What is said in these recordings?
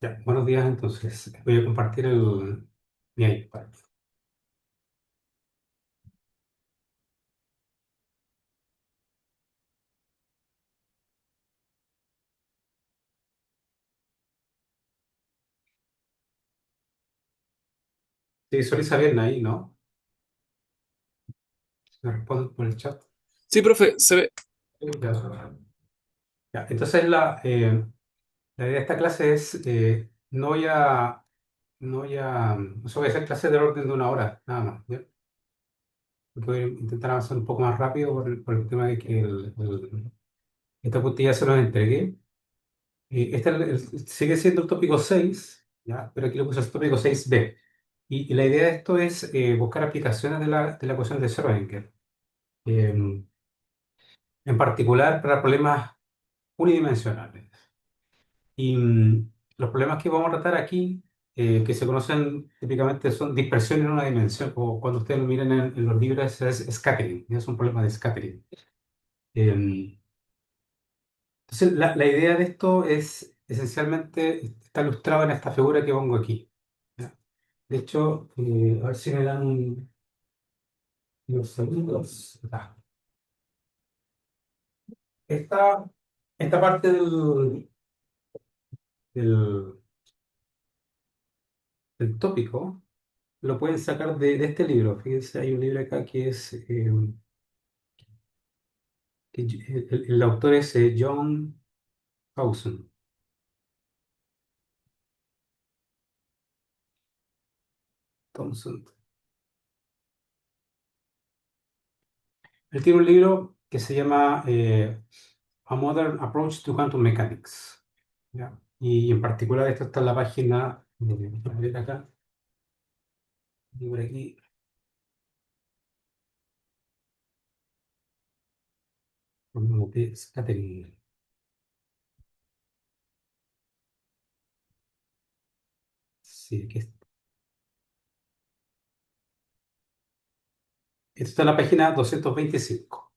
Ya, buenos días, entonces voy a compartir mi iPad. Sí, soy Isabel ahí, ¿no? Me responden por el chat. Sí, profe, se ve. Ya. Ya, entonces la idea de esta clase es, o sea, voy a hacer clases del orden de una hora, nada más, ¿ya? Porque voy a intentar avanzar un poco más rápido por el tema de que esta puntilla se los entregué. Este sigue siendo el tópico 6, ¿ya? Pero aquí lo puse el tópico 6b. Y la idea de esto es buscar aplicaciones de la ecuación de Schrödinger, eh, en particular para problemas unidimensionales. Y los problemas que vamos a tratar aquí, que se conocen típicamente, son dispersión en una dimensión, o cuando ustedes lo miran en los libros es scattering, es un problema de scattering. Entonces, la idea de esto es esencialmente, está ilustrado en esta figura que pongo aquí, ¿ya? De hecho, a ver si me dan los segundos. Ya. Esta, esta parte del, del tópico lo pueden sacar de este libro. Fíjense, hay un libro acá que es, el autor es John Howson. Thompson. Él tiene un libro que se llama A Modern Approach to Quantum Mechanics, ¿ya? Y en particular esto está en la página, a ver acá, y por aquí, de scattering. Sí, aquí está. Esto está en la página 225,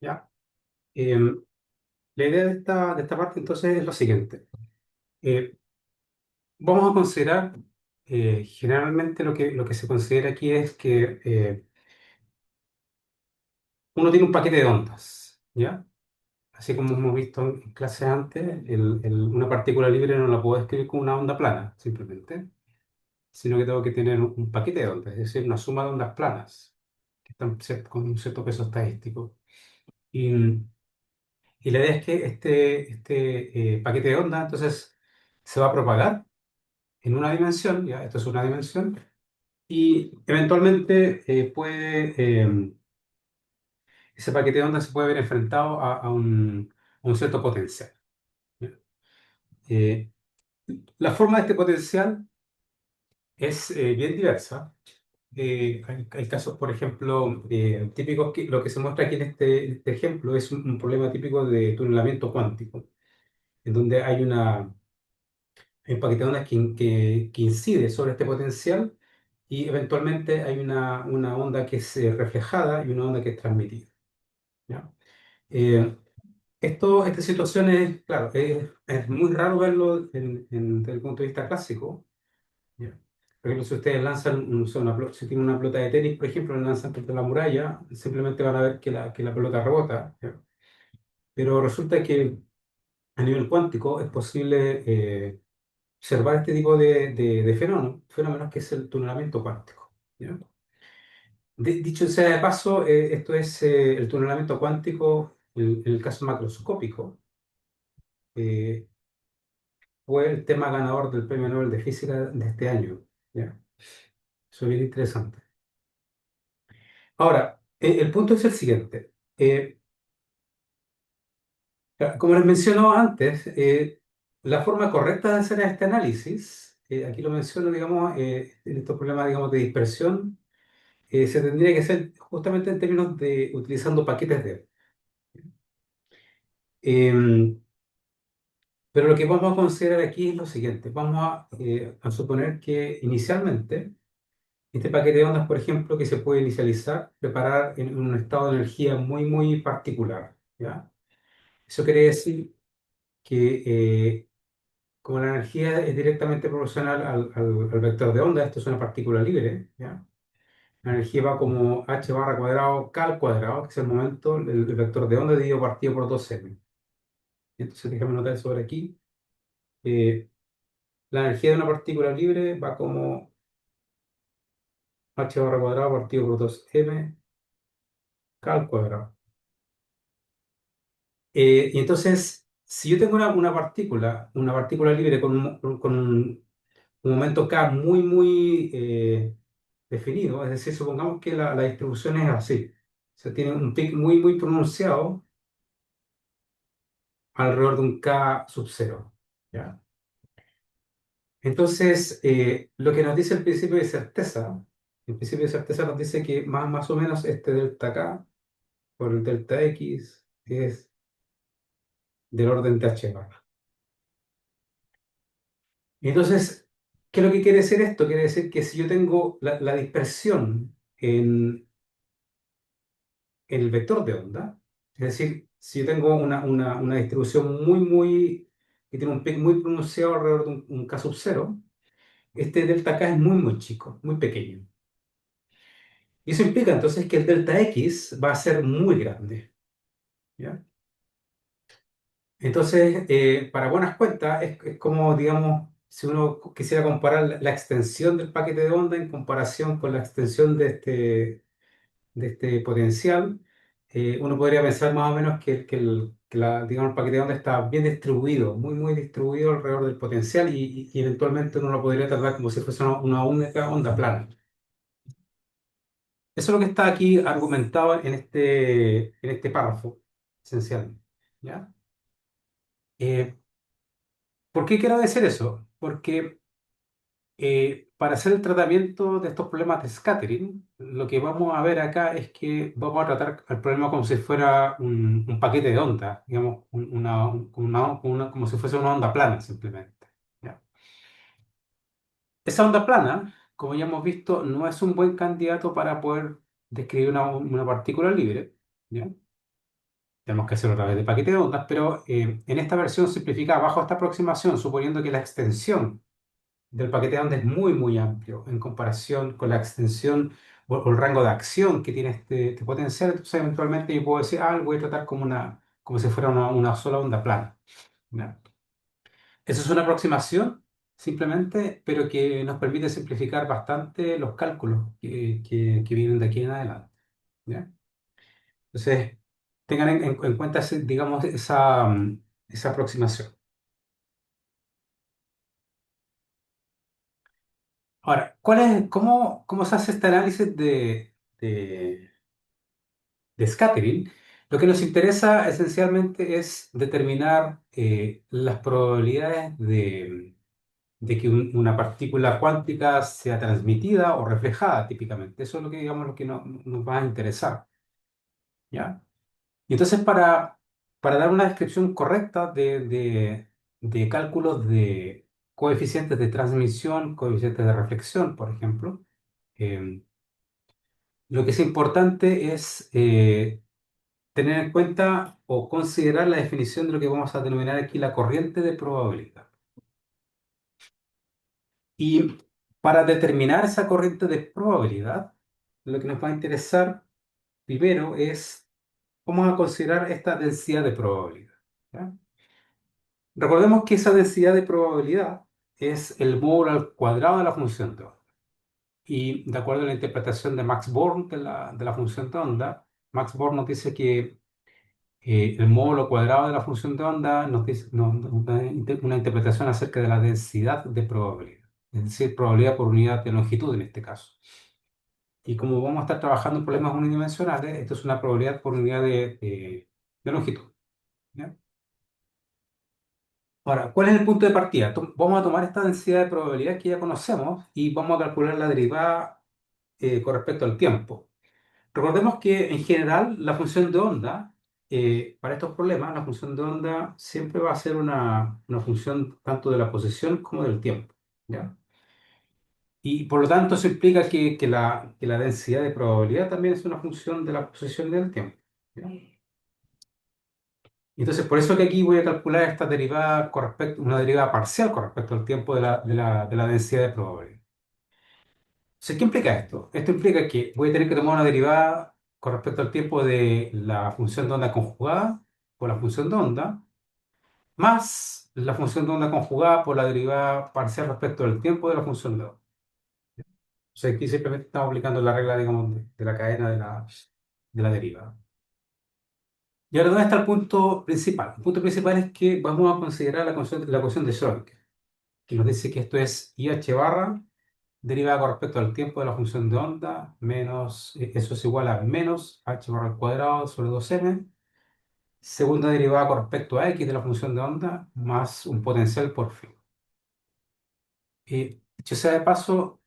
¿ya? La idea de esta parte entonces es lo siguiente. Eh, Vamos a considerar, generalmente lo que se considera aquí es que uno tiene un paquete de ondas, ¿ya? Así como hemos visto en clases antes, una partícula libre no la puedo escribir como una onda plana, simplemente, sino que tengo que tener un paquete de ondas, es decir, una suma de ondas planas, que están con un cierto peso estadístico. Y, y la idea es que este paquete de ondas, entonces, se va a propagar en una dimensión, ya, esto es una dimensión, y eventualmente ese paquete de ondas se puede ver enfrentado a un cierto potencial, ¿ya? Eh, la forma de este potencial es bien diversa. Hay casos, por ejemplo, típicos que lo que se muestra aquí en este ejemplo es un problema típico de tunelamiento cuántico, en donde hay un paquete de ondas que incide sobre este potencial y eventualmente hay una onda que es reflejada y una onda que es transmitida, ¿ya? Eh, Esta situación es, claro, es muy raro verlo desde el punto de vista clásico, ¿ya? Por ejemplo, si ustedes lanzan, no sé, si tienen una pelota de tenis, por ejemplo, la lanzan contra la muralla, simplemente van a ver que la pelota rebota, ¿ya? Pero resulta que a nivel cuántico es posible observar este tipo de fenómenos que es el tunelamiento cuántico, ¿ya? Dicho sea de paso, esto es el tunelamiento cuántico, en el caso macroscópico, eh, fue el tema ganador del Premio Nobel de Física de este año, ¿ya? Eso es bien interesante. Ahora, el punto es el siguiente. Como les mencionó antes, la forma correcta de hacer este análisis, aquí lo menciono, digamos, en estos problemas, digamos, de dispersión, se tendría que hacer justamente en términos de utilizando paquetes de. Em, pero lo que vamos a considerar aquí es lo siguiente. Vamos a suponer que inicialmente Este paquete de ondas, por ejemplo, que se puede inicializar, preparar en un estado de energía muy, muy particular, ¿ya? Eso quiere decir que como la energía es directamente proporcional al vector de onda, esto es una partícula libre, ¿ya? La energía va como h barra cuadrado k al cuadrado, que es el momento, el vector de onda dividido partido por 2m. Entonces déjame anotar eso por aquí. Eh, la energía de una partícula libre va como h barra cuadrado partido por 2m k al cuadrado. Y entonces, si yo tengo una partícula libre con un momento k muy, muy definido, es decir, supongamos que la distribución es así. O sea, tiene un pic muy, muy pronunciado alrededor de un k sub cero. ¿Ya? Entonces, lo que nos dice el principio de certeza nos dice que más o menos este delta k por el delta x es del orden de h bar. Entonces, ¿qué es lo que quiere decir esto? Quiere decir que si yo tengo la dispersión en el vector de onda, es decir, si yo tengo una distribución que tiene un pic muy pronunciado alrededor de un k sub cero, este delta k es muy, muy chico, muy pequeño. Y eso implica entonces que el delta x va a ser muy grande, ¿ya? Entonces, para buenas cuentas, es como, digamos, si uno quisiera comparar la extensión del paquete de onda en comparación con la extensión de este potencial, uno podría pensar más o menos digamos, el paquete de onda está bien distribuido, muy, muy distribuido alrededor del potencial y eventualmente uno lo podría tratar como si fuese una única onda plana. Eso es lo que está aquí argumentado en este párrafo, esencialmente. ¿Ya? Eh, ¿Por qué quiero decir eso? Porque para hacer el tratamiento de estos problemas de scattering, lo que vamos a ver acá es que vamos a tratar el problema como si fuera un paquete de onda, digamos, como si fuese una onda plana simplemente. ¿Ya? Esa onda plana, como ya hemos visto, no es un buen candidato para poder describir una partícula libre. ¿Ya? Tenemos que hacerlo a través de paquete de ondas, pero en esta versión simplificada, bajo esta aproximación, suponiendo que la extensión del paquete de onda es muy, muy amplio en comparación con la extensión o el rango de acción que tiene este potencial. Entonces, eventualmente yo puedo decir, lo voy a tratar como si fuera una sola onda plana. ¿Ya? Eso es una aproximación, simplemente, pero que nos permite simplificar bastante los cálculos que vienen de aquí en adelante. ¿Ya? Entonces, tengan en cuenta, digamos, esa aproximación. Ahora, cómo se hace este análisis de scattering? Lo que nos interesa esencialmente es determinar las probabilidades de que una partícula cuántica sea transmitida o reflejada típicamente. Eso es lo que, digamos, lo que nos va a interesar. ¿Ya? Y entonces, para dar una descripción correcta de cálculos de coeficientes de transmisión, coeficientes de reflexión, por ejemplo, eh, lo que es importante es tener en cuenta o considerar la definición de lo que vamos a denominar aquí la corriente de probabilidad. Y para determinar esa corriente de probabilidad, lo que nos va a interesar primero es, vamos a considerar esta densidad de probabilidad. ¿Ya? Recordemos que esa densidad de probabilidad es el módulo al cuadrado de la función de onda. Y de acuerdo a la interpretación de Max Born de la función de onda, Max Born nos dice que el módulo cuadrado de la función de onda nos dice una interpretación acerca de la densidad de probabilidad, es decir, probabilidad por unidad de longitud en este caso. Y como vamos a estar trabajando en problemas unidimensionales, esto es una probabilidad por unidad de longitud. ¿Ya? Ahora, ¿cuál es el punto de partida? Vamos a tomar esta densidad de probabilidad que ya conocemos y vamos a calcular la derivada con respecto al tiempo. Recordemos que en general la función de onda, para estos problemas, la función de onda siempre va a ser una función tanto de la posición como del tiempo. ¿Ya? Y por lo tanto, eso implica que la densidad de probabilidad también es una función de la posición del tiempo. ¿Ya? Entonces, por eso que aquí voy a calcular esta derivada con respecto, una derivada parcial con respecto al tiempo de la densidad de probabilidad. Entonces, ¿qué implica esto? Esto implica que voy a tener que tomar una derivada con respecto al tiempo de la función de onda conjugada por la función de onda, más la función de onda conjugada por la derivada parcial respecto al tiempo de la función de onda. O sea, aquí simplemente estamos aplicando la regla, digamos, de la cadena de la derivada. Y ahora, ¿dónde está el punto principal? El punto principal es que vamos a considerar la ecuación de Schrödinger, que nos dice que esto es IH barra derivada con respecto al tiempo de la función de onda, menos, eso es igual a menos h barra al cuadrado sobre 2m, segunda derivada con respecto a x de la función de onda, más un potencial por phi. Dicho sea de paso,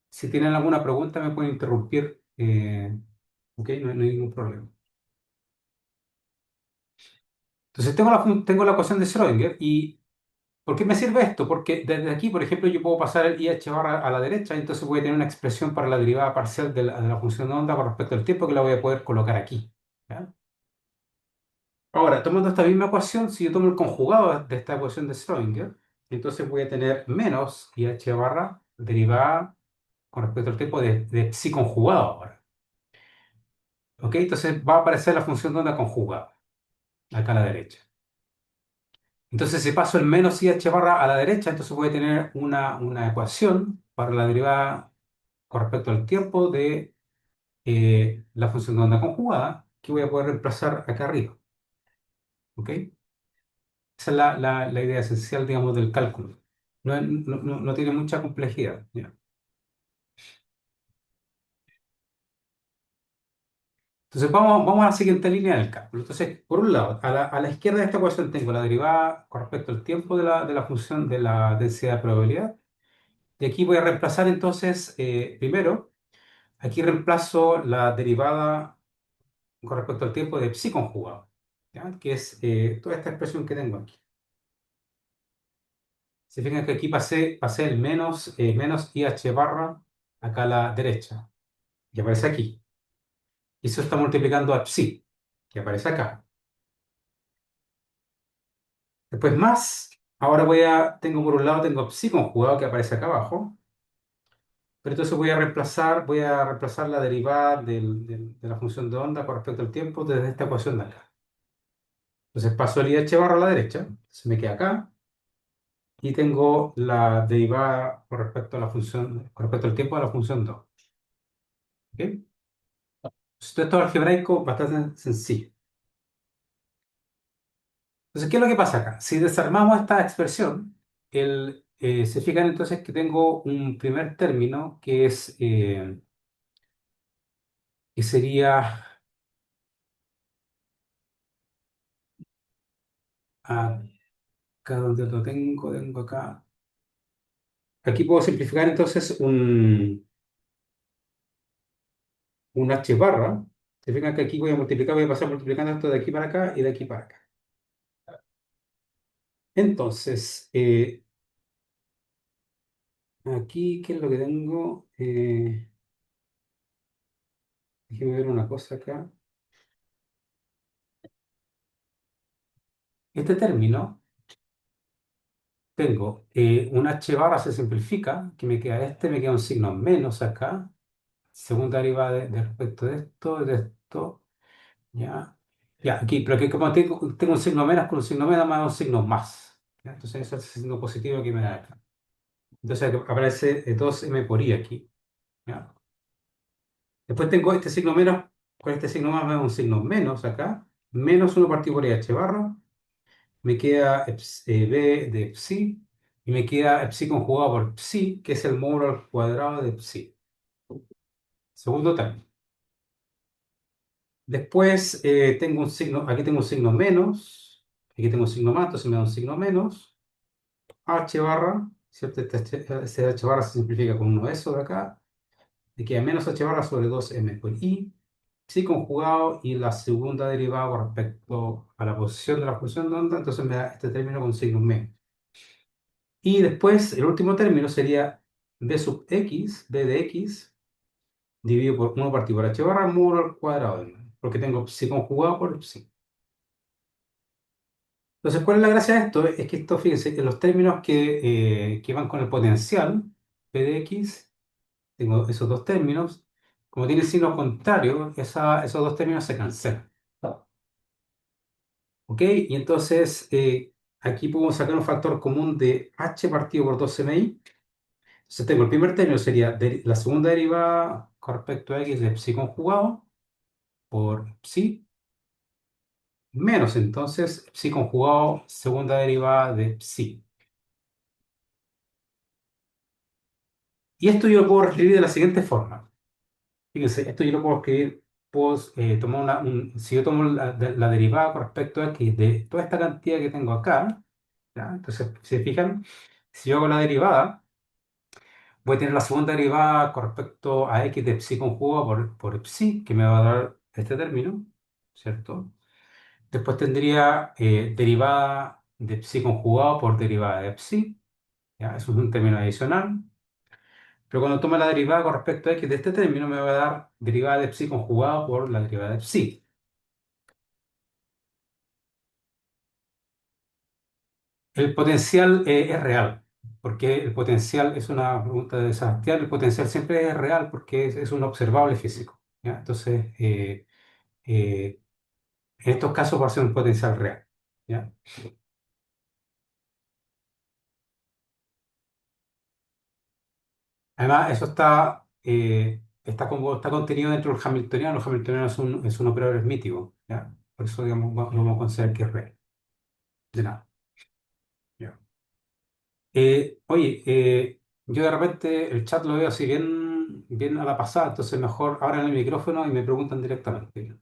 si tienen alguna pregunta me pueden interrumpir, ok, no hay ningún problema. Entonces tengo la ecuación de Schrödinger. ¿Y por qué me sirve esto? Porque desde aquí, por ejemplo, yo puedo pasar el IH barra a la derecha, y entonces voy a tener una expresión para la derivada parcial de la función de onda con respecto al tiempo, que la voy a poder colocar aquí. ¿Ya? Ahora, tomando esta misma ecuación, si yo tomo el conjugado de esta ecuación de Schrödinger, entonces voy a tener menos IH barra derivada con respecto al tiempo de psi conjugado ahora. ¿Ok? Entonces va a aparecer la función de onda conjugada, acá a la derecha. Entonces, si paso el menos IH barra a la derecha, entonces voy a tener una ecuación para la derivada con respecto al tiempo de la función de onda conjugada, que voy a poder reemplazar acá arriba. ¿Ok? Esa es la idea esencial, digamos, del cálculo. No tiene mucha complejidad. ¿Ya? Entonces, vamos a la siguiente línea del cálculo. Entonces, por un lado, a la izquierda de esta ecuación tengo la derivada con respecto al tiempo de la función de la densidad de probabilidad. Y aquí voy a reemplazar entonces, primero, aquí reemplazo la derivada con respecto al tiempo de psi conjugado, ¿ya? Que es toda esta expresión que tengo aquí. Se fijan que aquí pasé el menos IH barra acá a la derecha, que aparece aquí. Y eso está multiplicando a psi, que aparece acá. Después más, ahora tengo por un lado, tengo psi conjugado que aparece acá abajo. Pero entonces voy a reemplazar la derivada de la función de onda con respecto al tiempo desde esta ecuación de acá. Entonces paso el IH barra a la derecha, se me queda acá, y tengo la derivada con respecto al tiempo de la función 2. ¿Ok? Esto es algebraico bastante sencillo. Entonces, ¿qué es lo que pasa acá? Si desarmamos esta expresión, se fijan entonces que tengo un primer término que sería acá donde lo tengo acá. Aquí puedo simplificar entonces un h barra. Se fijan que aquí voy a pasar multiplicando esto de aquí para acá y de aquí para acá. Entonces, aquí, ¿qué es lo que tengo? Déjeme ver una cosa acá. Este término, tengo un h barra se simplifica, que me queda un signo menos acá. Segunda derivada de respecto de esto, ya. Ya, aquí, pero aquí como tengo un signo menos con un signo menos, más un signo más. ¿Ya? Entonces, ese es el signo positivo que me da acá. Entonces, aparece 2m por i aquí. ¿Ya? Después tengo este signo menos, con este signo más me da un signo menos acá, menos 1 partido por h barra, me queda b de psi, y me queda psi conjugado por psi, que es el módulo al cuadrado de psi. Segundo término. Después aquí tengo un signo menos, aquí tengo un signo más, entonces me da un signo menos, h barra, ¿cierto? Este h barra se simplifica con uno de esos de acá, me queda menos h barra sobre 2m por i, psi conjugado y la segunda derivada con respecto a la posición de la función de onda, entonces me da este término con signo menos. Y después, el último término sería b sub x, b de x, dividido por 1 partido por h barra módulo al cuadrado de nuevo, porque tengo psi conjugado por psi. Entonces, ¿cuál es la gracia de esto? Es que esto, fíjense, en los términos que van con el potencial, p de x, tengo esos dos términos, como tienen signo contrario, esos dos términos se cancelan. ¿Ok? Y entonces, aquí podemos sacar un factor común de h partido por 2mi. Entonces tengo el primer término, sería la segunda derivada con respecto a x de psi conjugado por psi, menos entonces psi conjugado segunda derivada de psi. Y esto yo lo puedo escribir de la siguiente forma. Fíjense, esto yo lo puedo escribir, puedo tomar si yo tomo la derivada con respecto a x de toda esta cantidad que tengo acá, ¿ya? Entonces, si se fijan, si yo hago la derivada, voy a tener la segunda derivada con respecto a x de psi conjugado por psi, que me va a dar este término, ¿cierto? Después tendría derivada de psi conjugado por derivada de psi, ¿ya? Eso es un término adicional. Pero cuando tome la derivada con respecto a x de este término, me va a dar derivada de psi conjugado por la derivada de psi. El potencial es real, porque el potencial es una pregunta de Sebastián. El potencial siempre es real porque es un observable físico, ¿ya? Entonces, eh, en estos casos va a ser un potencial real, ¿ya? Además, eso está contenido dentro del Hamiltoniano. El Hamiltoniano es un operador hermítico, ¿ya? Por eso, digamos, lo vamos a considerar que es real. De nada. ¿Ya? Oye, yo de repente el chat lo veo así bien, bien a la pasada, entonces mejor abran el micrófono y me preguntan directamente.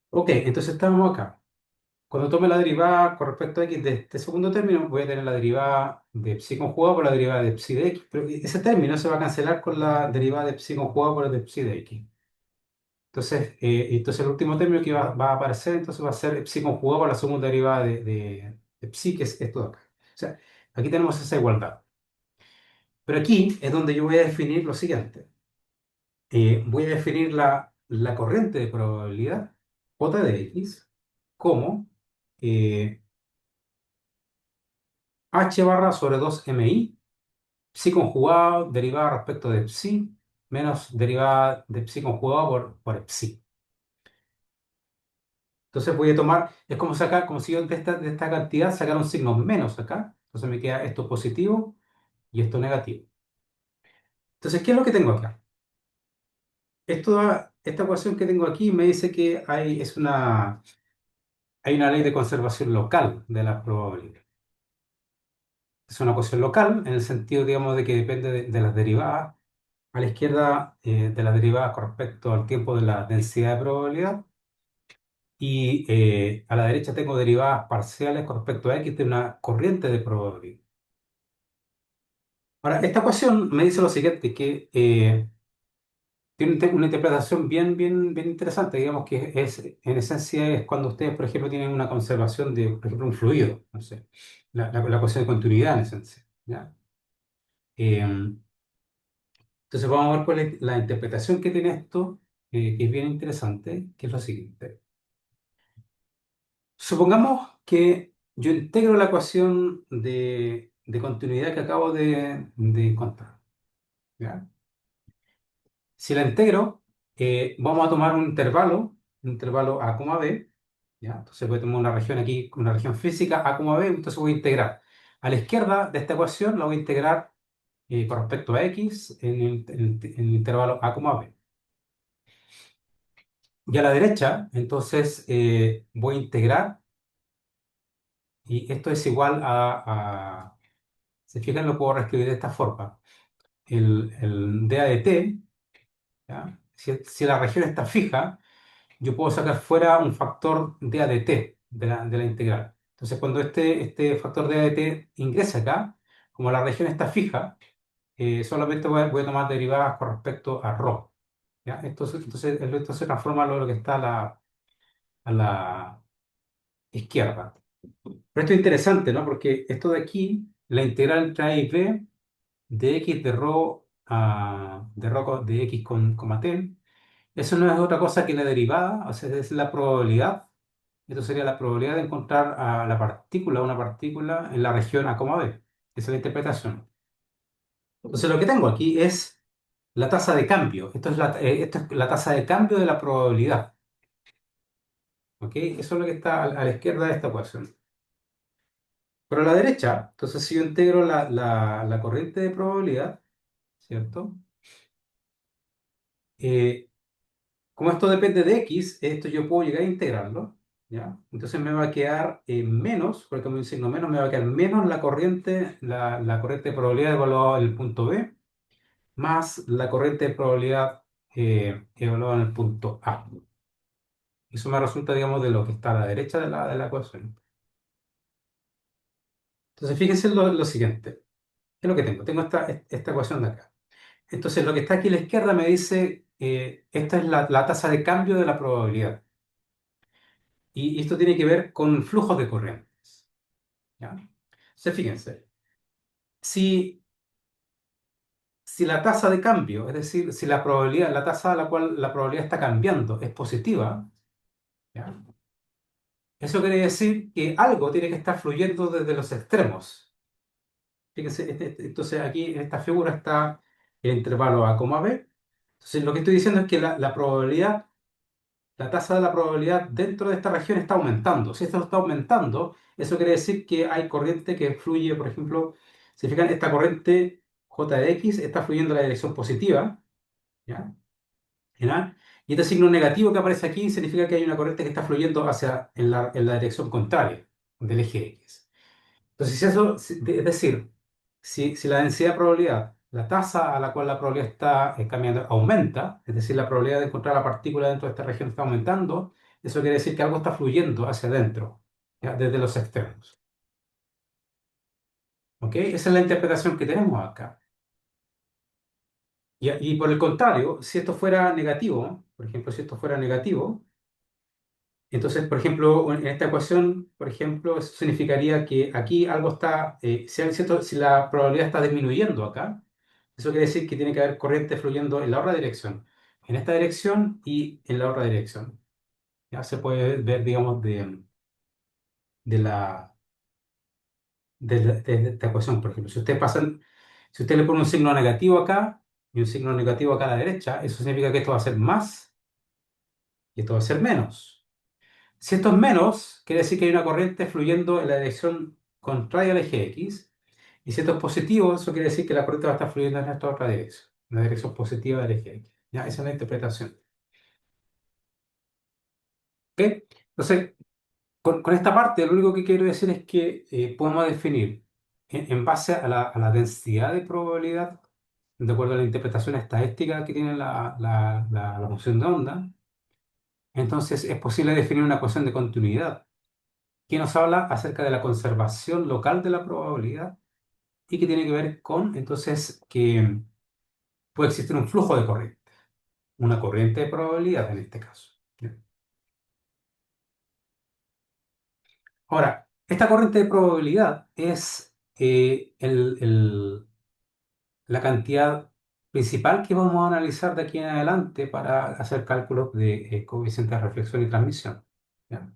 Ok, entonces estamos acá. Cuando tome la derivada con respecto a x de este segundo término, voy a tener la derivada de psi conjugado por la derivada de psi de x, pero ese término se va a cancelar con la derivada de psi conjugado por el de psi de x. Entonces el último término que va a aparecer entonces va a ser psi conjugado por la segunda derivada de psi, que es esto de acá. O sea, aquí tenemos esa igualdad. Pero aquí es donde yo voy a definir lo siguiente. Voy a definir la corriente de probabilidad, j de x, como eh, h barra sobre 2mi, psi conjugado, derivada respecto de psi, menos derivada de psi conjugado por psi. Entonces voy a tomar, es como sacar, como si yo de esta cantidad sacara un signo menos acá. Entonces me queda esto positivo y esto negativo. Entonces, ¿qué es lo que tengo acá? Esta ecuación que tengo aquí me dice que hay una ley de conservación local de la probabilidad. Es una ecuación local en el sentido, digamos, de que depende de las derivadas. A la izquierda, de las derivadas con respecto al tiempo de la densidad de probabilidad. Y a la derecha tengo derivadas parciales con respecto a x de una corriente de probabilidad. Ahora, esta ecuación me dice lo siguiente, que tiene una interpretación bien, bien, bien interesante. Digamos que en esencia es cuando ustedes, por ejemplo, tienen una conservación de, por ejemplo, un fluido, no sé, la ecuación de continuidad en esencia, ¿ya? Eh, entonces vamos a ver cuál es la interpretación que tiene esto, que es bien interesante, que es lo siguiente. Supongamos que yo integro la ecuación de continuidad que acabo de encontrar, ¿ya? Si la integro, vamos a tomar un intervalo A, B, ¿ya? Entonces voy a tomar una región aquí, una región física A, B, entonces voy a integrar. A la izquierda de esta ecuación la voy a integrar con respecto a X en el intervalo A, B. Y a la derecha, entonces voy a integrar, y esto es igual ¿se fijan? Lo puedo reescribir de esta forma. El dA de t, ¿ya? Si la región está fija, yo puedo sacar fuera un factor dA de t de la integral. Entonces, cuando este factor dA de t ingresa acá, como la región está fija, solamente voy a tomar derivadas con respecto a ρ, ¿ya? Entonces esto se transforma a lo que está a la izquierda. Pero esto es interesante, ¿no? Porque esto de aquí, la integral entre A y B de x de rho de x con coma t, eso no es otra cosa que la derivada, o sea, es la probabilidad. Esto sería la probabilidad de encontrar a la partícula, una partícula en la región A, B. Esa es la interpretación. Entonces lo que tengo aquí es la tasa de cambio. Esto es la tasa de cambio de la probabilidad. ¿Ok? Eso es lo que está a la izquierda de esta ecuación. Pero a la derecha, entonces si yo integro la corriente de probabilidad, ¿cierto? Eh, Como esto depende de x, esto yo puedo llegar a integrarlo, ¿ya? Entonces me va a quedar menos, por como un signo menos, me va a quedar menos la corriente de probabilidad evaluada en el punto B, más la corriente de probabilidad evaluada en el punto A. Eso me resulta, digamos, de lo que está a la derecha de la ecuación. Entonces fíjense lo siguiente, ¿qué es lo que tengo? Tengo esta ecuación de acá. Entonces lo que está aquí a la izquierda me dice, esta es la tasa de cambio de la probabilidad. Y esto tiene que ver con flujos de corrientes. ¿Ya? Entonces, fíjense, si, si la tasa de cambio, es decir, si la probabilidad, la tasa a la cual la probabilidad está cambiando es positiva, ¿ya? Eso quiere decir que algo tiene que estar fluyendo desde los extremos. Fíjense, entonces aquí en esta figura está el intervalo A, B. Entonces, lo que estoy diciendo es que la probabilidad, la tasa de la probabilidad dentro de esta región está aumentando. Si esto está aumentando, eso quiere decir que hay corriente que fluye, por ejemplo, si fijan, esta corriente J de X está fluyendo en la dirección positiva, ¿ya? ¿Ya? Y este signo negativo que aparece aquí significa que hay una corriente que está fluyendo en la dirección contraria del eje X. Entonces, es decir, si la densidad de probabilidad, la tasa a la cual la probabilidad está cambiando, aumenta, es decir, la probabilidad de encontrar la partícula dentro de esta región está aumentando, eso quiere decir que algo está fluyendo hacia adentro, ¿ya? Desde los extremos. ¿Ok? Esa es la interpretación que tenemos acá. Y por el contrario, si esto fuera negativo, por ejemplo, si esto fuera negativo, entonces, por ejemplo, en esta ecuación, por ejemplo, eso significaría que aquí algo está, si la probabilidad está disminuyendo acá, eso quiere decir que tiene que haber corriente fluyendo en la otra dirección, en esta dirección y en la otra dirección. Ya se puede ver, digamos, de la, de esta ecuación, por ejemplo. Si usted le pone un signo negativo acá y un signo negativo acá a la derecha, eso significa que esto va a ser más y esto va a ser menos. Si esto es menos, quiere decir que hay una corriente fluyendo en la dirección contraria al eje X. Y si esto es positivo, eso quiere decir que la corriente va a estar fluyendo en esta otra dirección, en la dirección positiva del eje X. ¿Ya? Esa es la interpretación. ¿Ok? Entonces, con esta parte, lo único que quiero decir es que podemos definir en base a la densidad de probabilidad, de acuerdo a la interpretación estadística que tiene la función de onda, entonces es posible definir una ecuación de continuidad que nos habla acerca de la conservación local de la probabilidad y que tiene que ver con, entonces, que puede existir un flujo de corriente, una corriente de probabilidad en este caso. ¿Ya? Ahora, esta corriente de probabilidad es la cantidad principal que vamos a analizar de aquí en adelante para hacer cálculos de coeficientes de reflexión y transmisión. ¿Ya?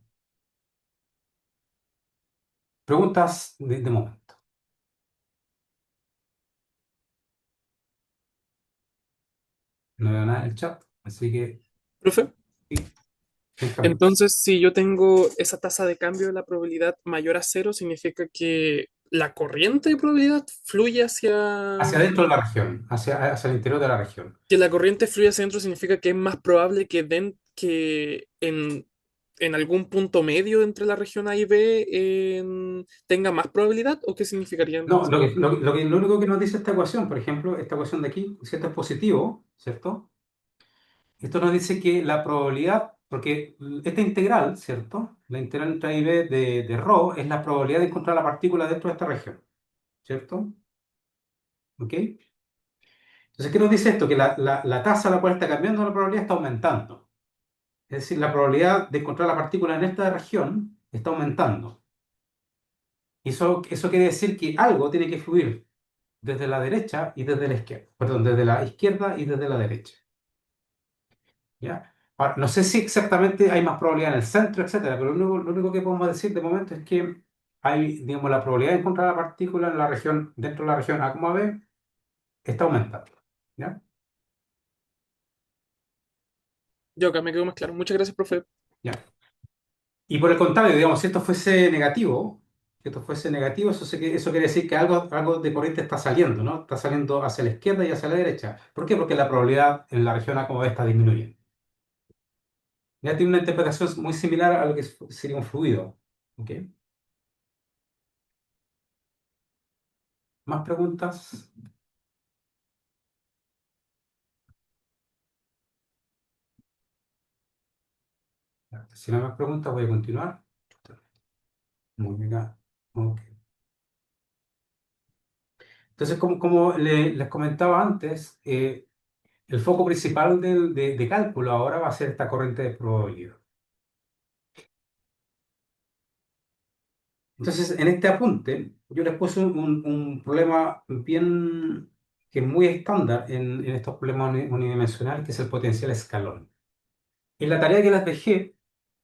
Preguntas de momento. No veo nada en el chat, así que Profe, sí, Benjamín. entonces si yo tengo esa tasa de cambio de la probabilidad mayor a cero, significa que la corriente de probabilidad fluye Hacia hacia... adentro de la región, hacia el interior de la región. Que la corriente fluye hacia adentro significa que es más probable que en algún punto medio entre la región A y B tenga más probabilidad, ¿o qué significaría No, entonces? lo único que nos dice esta ecuación, por ejemplo, esta ecuación de aquí, si esto es positivo, ¿cierto? Esto nos dice que la probabilidad, porque esta integral, ¿cierto? La integral entre A y B de ρ es la probabilidad de encontrar la partícula dentro de esta región, ¿cierto? ¿Ok? Entonces, ¿qué nos dice esto? Que la tasa a la cual está cambiando la probabilidad está aumentando. Es decir, la probabilidad de encontrar la partícula en esta región está aumentando. Eso quiere decir que algo tiene que fluir desde la derecha y desde la izquierda. Perdón, desde la izquierda y desde la derecha. ¿Ya? Ahora, no sé si exactamente hay más probabilidad en el centro, etcétera, pero lo único que podemos decir de momento es que hay, digamos, la probabilidad de encontrar la partícula en la región, dentro de la región A como B, está aumentando. ¿Ya? Yo acá me quedo más claro. Muchas gracias, profe. ¿Ya? Y por el contrario, digamos, si esto fuese negativo, eso quiere decir que algo de corriente está saliendo, ¿no? Está saliendo hacia la izquierda y hacia la derecha. ¿Por qué? Porque la probabilidad en la región A como B está disminuyendo. Ya tiene una interpretación muy similar a lo que sería un fluido. ¿Ok? ¿Más preguntas? Si no hay más preguntas, voy a continuar. Muy bien. Ok. Entonces, como les comentaba antes, el foco principal de cálculo ahora va a ser esta corriente de probabilidad. Entonces, en este apunte, yo les puse un problema bien, que es muy estándar en estos problemas unidimensionales, que es el potencial escalón. En la tarea que les dejé,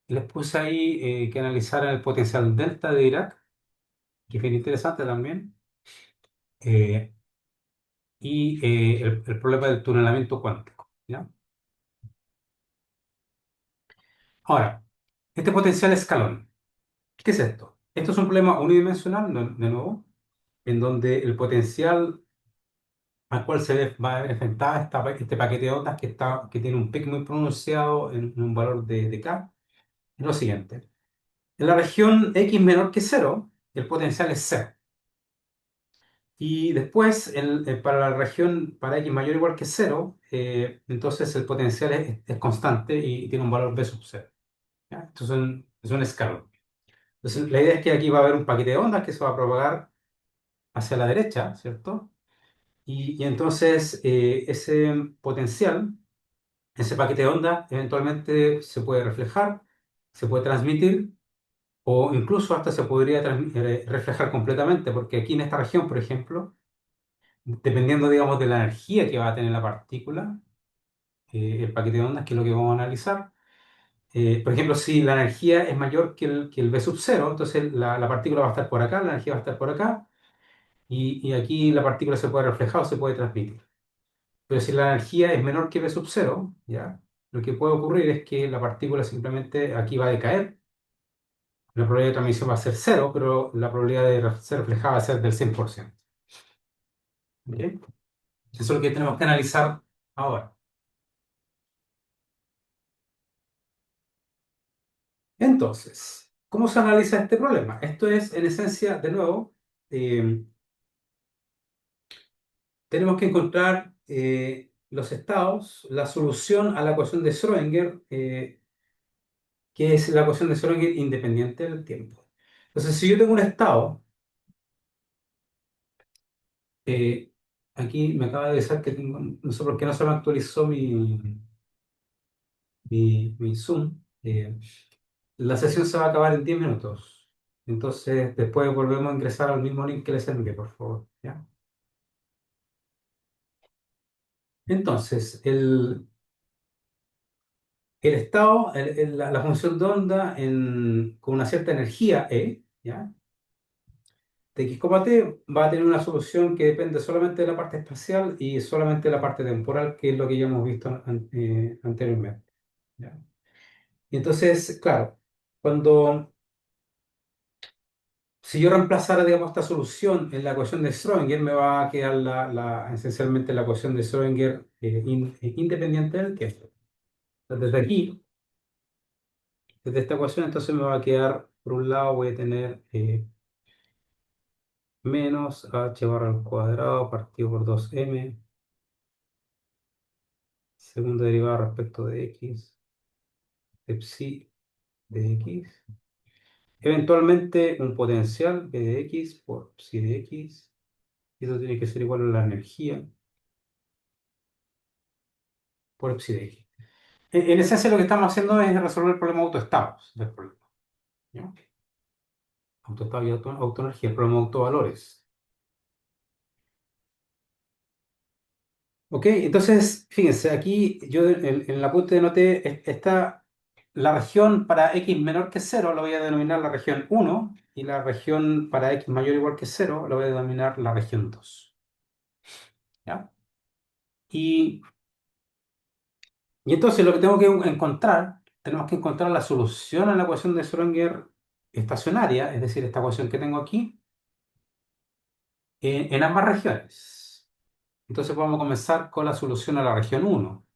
les puse ahí que analizaran el potencial delta de Dirac, que es bien interesante también, eh, y el problema del tunelamiento cuántico. ¿Ya? Ahora, este potencial escalón, ¿qué es esto? Esto es un problema unidimensional, de nuevo, en donde el potencial al cual va a ver enfrentada este paquete de ondas que tiene un pico muy pronunciado en un valor de K, es lo siguiente. En la región X menor que cero, el potencial es cero. Y después, para la región para X mayor o igual que cero, entonces el potencial es constante y tiene un valor B sub cero. ¿Ya? Esto es un escalón. Entonces, la idea es que aquí va a haber un paquete de ondas que se va a propagar hacia la derecha, ¿cierto? Y entonces ese potencial, ese paquete de ondas, eventualmente se puede reflejar, se puede transmitir o incluso hasta se podría reflejar completamente, porque aquí en esta región, por ejemplo, dependiendo, digamos, de la energía que va a tener la partícula, el paquete de ondas, que es lo que vamos a analizar, por ejemplo, si la energía es mayor que el V sub cero, entonces la partícula va a estar por acá, la energía va a estar por acá, y aquí la partícula se puede reflejar o se puede transmitir. Pero si la energía es menor que V sub cero, ¿ya? Lo que puede ocurrir es que la partícula simplemente aquí va a decaer, la probabilidad de transmisión va a ser cero, pero la probabilidad de ser reflejada va a ser del 100%. ¿Ok? Eso es lo que tenemos que analizar ahora. Entonces, ¿cómo se analiza este problema? Esto es, en esencia, de nuevo, eh, tenemos que encontrar los estados, la solución a la ecuación de Schrödinger, que es la ecuación de Schrödinger independiente del tiempo. Entonces, si yo tengo un estado, eh, aquí me acaba de decir que tengo, no sé por qué no se me actualizó mi Zoom. La sesión se va a acabar en 10 minutos. Entonces, después volvemos a ingresar al mismo link que les envié, por favor. ¿Ya? Entonces, el estado, la función de onda con una cierta energía E, ¿ya? De X, T va a tener una solución que depende solamente de la parte espacial y solamente de la parte temporal, que es lo que ya hemos visto anteriormente. ¿Ya? Y entonces, claro, cuando si yo reemplazara, digamos, esta solución en la ecuación de Schrödinger, me va a quedar esencialmente la ecuación de Schrödinger independiente del tiempo. Entonces, desde aquí, desde esta ecuación, entonces me va a quedar, por un lado, voy a tener menos h barra al cuadrado partido por 2m, segunda derivada respecto de x, de psi de x. Eventualmente, un potencial b de x por psi de x. Y eso tiene que ser igual a la energía por psi de x. En esencia lo que estamos haciendo es resolver el problema autoestados del problema. ¿Ya? autoestado y autoenergía, el problema de autovalores. Ok, entonces, fíjense, aquí yo en el apunte noté está la región para x menor que cero, la voy a denominar la región uno y la región para x mayor o igual que cero, la voy a denominar la región 2. ¿Ya? Y, y entonces lo que tengo que encontrar, tenemos que encontrar la solución a la ecuación de Schrödinger estacionaria, es decir, esta ecuación que tengo aquí, en ambas regiones. Entonces vamos a comenzar con la solución a la región uno.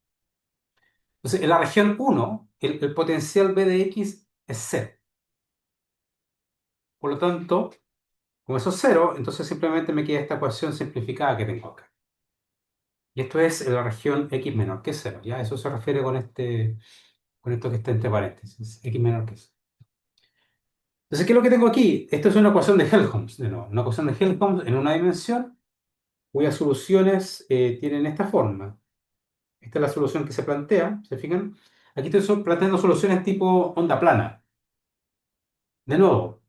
Entonces, en la región uno el potencial B de x es cero. Por lo tanto, como eso es cero, entonces simplemente me queda esta ecuación simplificada que tengo acá. Y esto es en la región x menor que cero. ¿Ya? Eso se refiere con esto que está entre paréntesis, x menor que cero. Entonces, ¿qué es lo que tengo aquí? Esto es una ecuación de Helmholtz, de nuevo. Una ecuación de Helmholtz en una dimensión cuyas soluciones tienen esta forma. Esta es la solución que se plantea, ¿se fijan? Aquí estoy planteando soluciones tipo onda plana. De nuevo,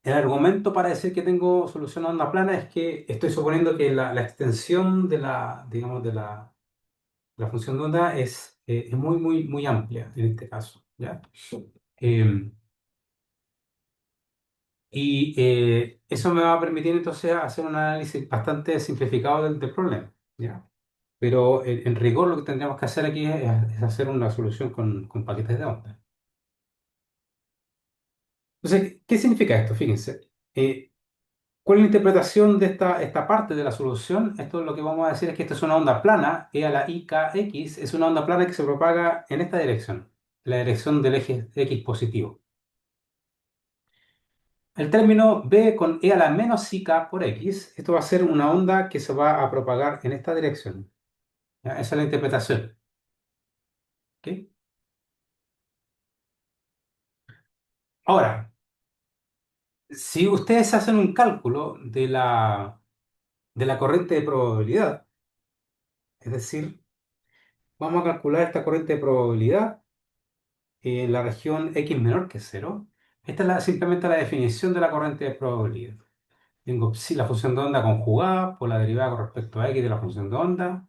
el argumento para decir que tengo solución a onda plana es que estoy suponiendo que la extensión de la, digamos, de la función de onda es muy, muy, muy amplia en este caso, ¿ya? Eh, eso me va a permitir entonces hacer un análisis bastante simplificado del problema, ¿ya? Pero en rigor lo que tendríamos que hacer aquí es hacer una solución con paquetes de onda. Entonces, ¿qué significa esto? Fíjense. ¿Cuál es la interpretación de esta parte de la solución? Esto lo que vamos a decir es que esta es una onda plana, e a la i k x es una onda plana que se propaga en esta dirección, la dirección del eje x positivo. El término b con e a la menos ik por x, esto va a ser una onda que se va a propagar en esta dirección. ¿Ya? Esa es la interpretación. ¿Ok? Ahora, si ustedes hacen un cálculo de la corriente de probabilidad, es decir, vamos a calcular esta corriente de probabilidad en la región x menor que cero. Esta es simplemente la definición de la corriente de probabilidad. Tengo si la función de onda conjugada por la derivada con respecto a x de la función de onda,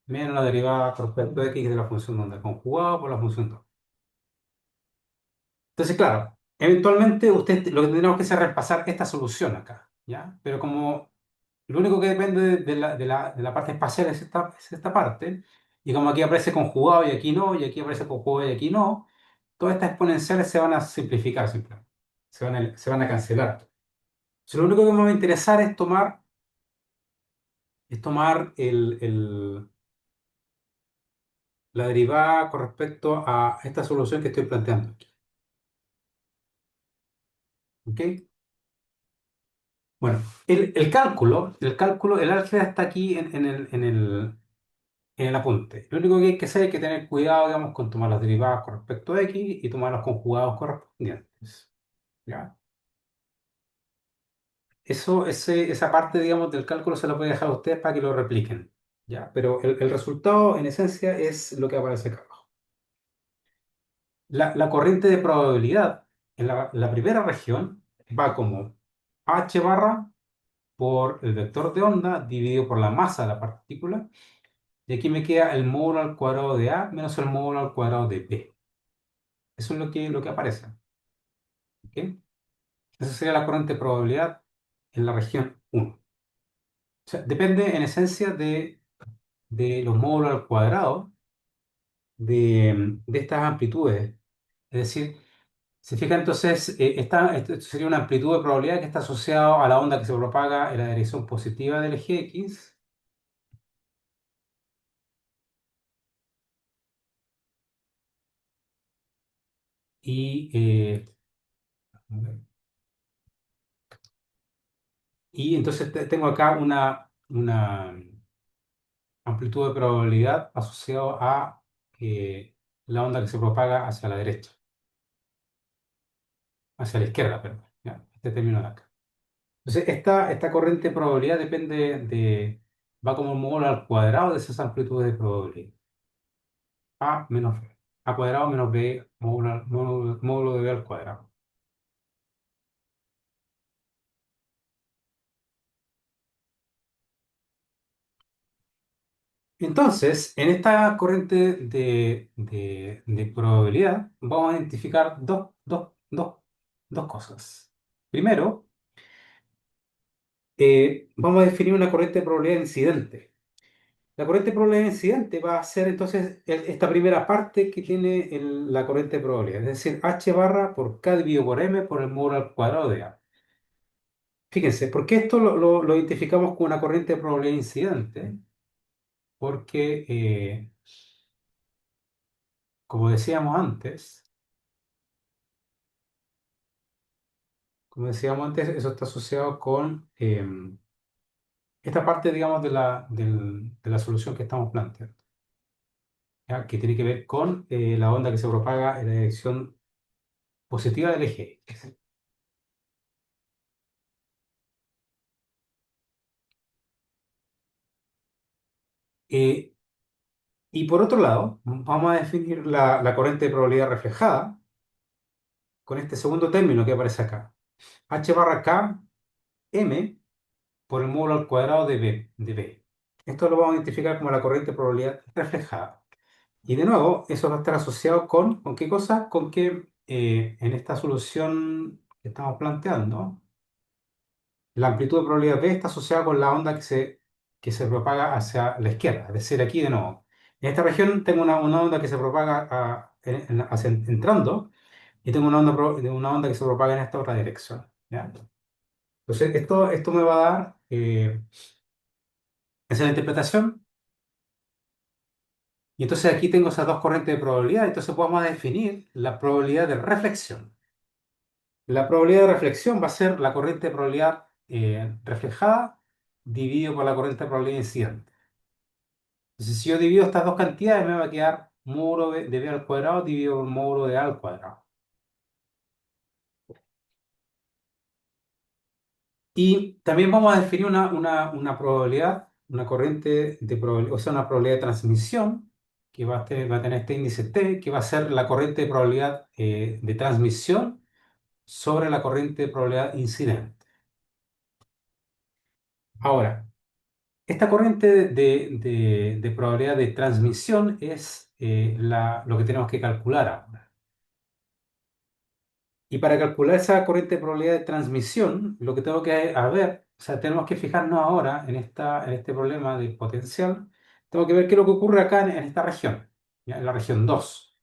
menos la derivada con respecto a x de la función de onda conjugada por la función de onda. Entonces, claro, eventualmente lo que tendremos que hacer es repasar esta solución acá, ¿ya? Pero como lo único que depende de la parte espacial es esta parte, y como aquí aparece conjugado y aquí no, y aquí aparece conjugado y aquí no, todas estas exponenciales se van a simplificar simplemente, se van a cancelar. Entonces, lo único que me va a interesar es tomar la derivada con respecto a esta solución que estoy planteando aquí. ¿Ok? Bueno, el álgebra está aquí en el apunte. Lo único que hay que hacer es que tener cuidado, digamos, con tomar las derivadas con respecto a x y tomar los conjugados correspondientes. ¿Ya? Esa parte, digamos, del cálculo se la voy a dejar a ustedes para que lo repliquen. ¿Ya? Pero el resultado, en esencia, es lo que aparece acá abajo. La corriente de probabilidad en la primera región va como h barra por el vector de onda dividido por la masa de la partícula. Y aquí me queda el módulo al cuadrado de A menos el módulo al cuadrado de B. Eso es lo que aparece. ¿Ok? Esa sería la corriente de probabilidad en la región uno. O sea, depende en esencia de los módulos al cuadrado de estas amplitudes. Es decir, se fija entonces, esto sería una amplitud de probabilidad que está asociado a la onda que se propaga en la dirección positiva del eje X. Y, a ver, y entonces tengo acá una amplitud de probabilidad asociado a la onda que se propaga hacia la derecha, hacia la izquierda, perdón. ¿Ya? Este término de acá. Entonces, esta corriente de probabilidad va como un módulo al cuadrado de esas amplitudes de probabilidad. A menos B. A cuadrado menos B, módulo de B al cuadrado. Entonces, en esta corriente de probabilidad, vamos a identificar dos cosas. Primero, vamos a definir una corriente de probabilidad incidente. La corriente de probabilidad incidente va a ser entonces esta primera parte que tiene la corriente de probabilidad, es decir, h barra por k dividido por m por el módulo al cuadrado de a. Fíjense, ¿por qué esto lo identificamos como una corriente de probabilidad incidente? Porque, como decíamos antes, eso está asociado con esta parte, digamos, de la solución que estamos planteando, ¿ya? Que tiene que ver con la onda que se propaga en la dirección positiva del eje. Eh, y por otro lado, vamos a definir la corriente de probabilidad reflejada con este segundo término que aparece acá. H barra K M por el módulo al cuadrado de B. Esto lo vamos a identificar como la corriente de probabilidad reflejada. Y de nuevo, eso va a estar asociado ¿con qué cosa? Con que en esta solución que estamos planteando, la amplitud de probabilidad B está asociada con la onda que se propaga hacia la izquierda. Es decir, aquí de nuevo. En esta región tengo una onda que se propaga entrando y tengo una onda que se propaga en esta otra dirección. ¿Ya? Entonces, esto me va a dar, esa es la interpretación. Y entonces aquí tengo esas dos corrientes de probabilidad. Entonces podemos definir la probabilidad de reflexión. La probabilidad de reflexión va a ser la corriente de probabilidad reflejada dividido por la corriente de probabilidad incidente. Entonces, si yo divido estas dos cantidades, me va a quedar módulo de b al cuadrado dividido por módulo de a al cuadrado. Y también vamos a definir una probabilidad, una corriente de probabilidad, o sea, una probabilidad de transmisión que va a tener este índice T, que va a ser la corriente de probabilidad de transmisión sobre la corriente de probabilidad incidente. Ahora, esta corriente de probabilidad de transmisión es lo que tenemos que calcular ahora. Y para calcular esa corriente de probabilidad de transmisión, lo que tengo que ver, o sea, tenemos que fijarnos ahora en este problema de potencial, tengo que ver qué es lo que ocurre acá en esta región, ¿ya? En la región 2.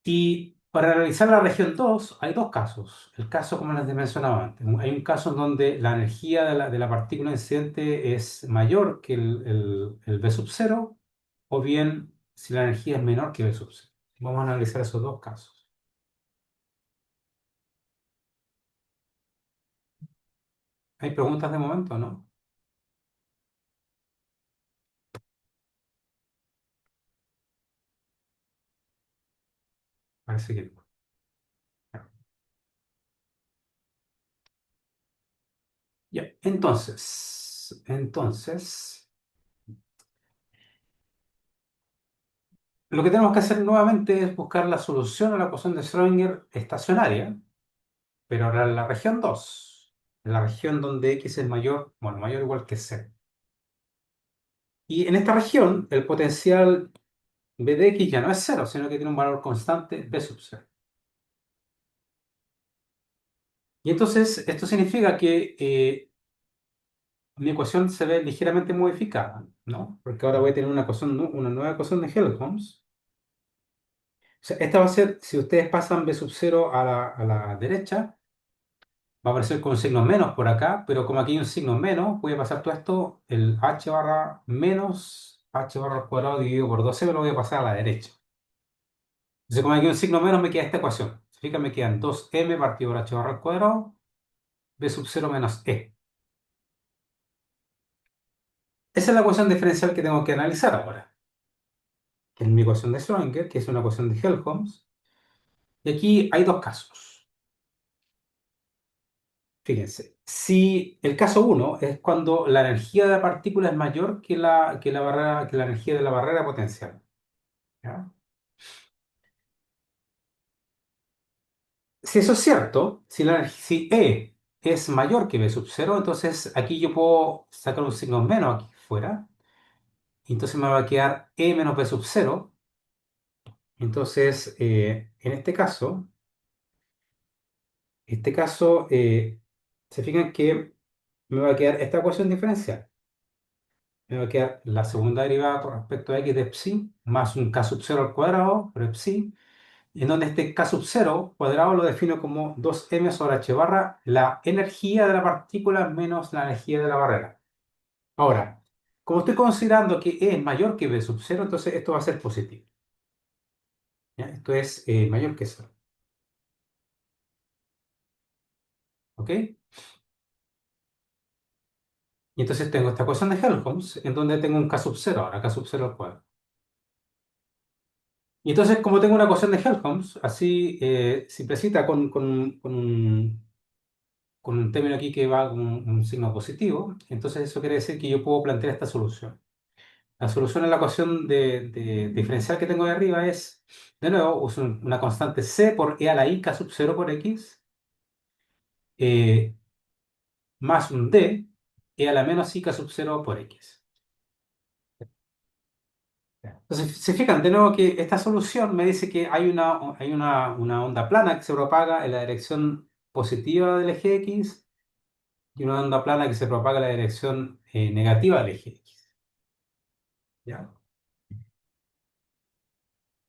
Y para analizar la región 2 hay dos casos. El caso, como les mencionaba antes, hay un caso en donde la energía de la partícula incidente es mayor que el V sub 0, o bien si la energía es menor que V sub 0. Vamos a analizar esos dos casos. ¿Hay preguntas de momento, no? Parece que no. Ya, entonces, lo que tenemos que hacer nuevamente es buscar la solución a la ecuación de Schrödinger estacionaria, pero ahora en la región 2, en la región donde x es mayor, bueno, mayor o igual que c. Y en esta región, el potencial v de x ya no es cero, sino que tiene un valor constante v sub 0. Y entonces, esto significa que mi ecuación se ve ligeramente modificada, ¿no? Porque ahora voy a tener una nueva ecuación de Helmholtz. O sea, esta va a ser, si ustedes pasan b sub 0 a la derecha, va a aparecer con un signo menos por acá, pero como aquí hay un signo menos, voy a pasar todo esto, el h barra menos h barra al cuadrado dividido por 12, me lo voy a pasar a la derecha. Entonces, como aquí hay un signo menos, me queda esta ecuación. Fíjate, me quedan 2m partido por h barra al cuadrado, b sub 0 menos e. Esa es la ecuación diferencial que tengo que analizar ahora, que es mi ecuación de Schrödinger, que es una ecuación de Helmholtz. Y aquí hay dos casos. Fíjense, si el caso uno es cuando la energía de la partícula es mayor que la energía de la barrera potencial. ¿Ya? Si eso es cierto, si E es mayor que B sub 0, entonces aquí yo puedo sacar un signo menos aquí fuera. entonces me va a quedar E menos B sub cero. Entonces, en se fijan que me va a quedar esta ecuación diferencial. Me va a quedar la segunda derivada con respecto a x de psi más un k sub 0 al cuadrado por psi, en donde este k sub 0 cuadrado lo defino como 2m sobre h barra, la energía de la partícula menos la energía de la barrera. Ahora, como estoy considerando que E es mayor que b sub 0, entonces esto va a ser positivo. ¿Ya? Esto es mayor que 0. ¿Ok? Y entonces tengo esta ecuación de Helmholtz, en donde tengo un k sub 0 ahora, k sub 0 al cuadrado. Y entonces, como tengo una ecuación de Helmholtz, así simplecita con un término aquí que va con un signo positivo, entonces eso quiere decir que yo puedo plantear esta solución. La solución a la ecuación de diferencial que tengo de arriba es, de nuevo, uso una constante c por e a la i k sub 0 por x, eh, más un d, e a la menos i k sub 0 por x. Entonces, se fijan de nuevo que esta solución me dice que hay una onda plana que se propaga en la dirección positiva del eje x y una onda plana que se propaga en la dirección negativa del eje x. ¿Ya?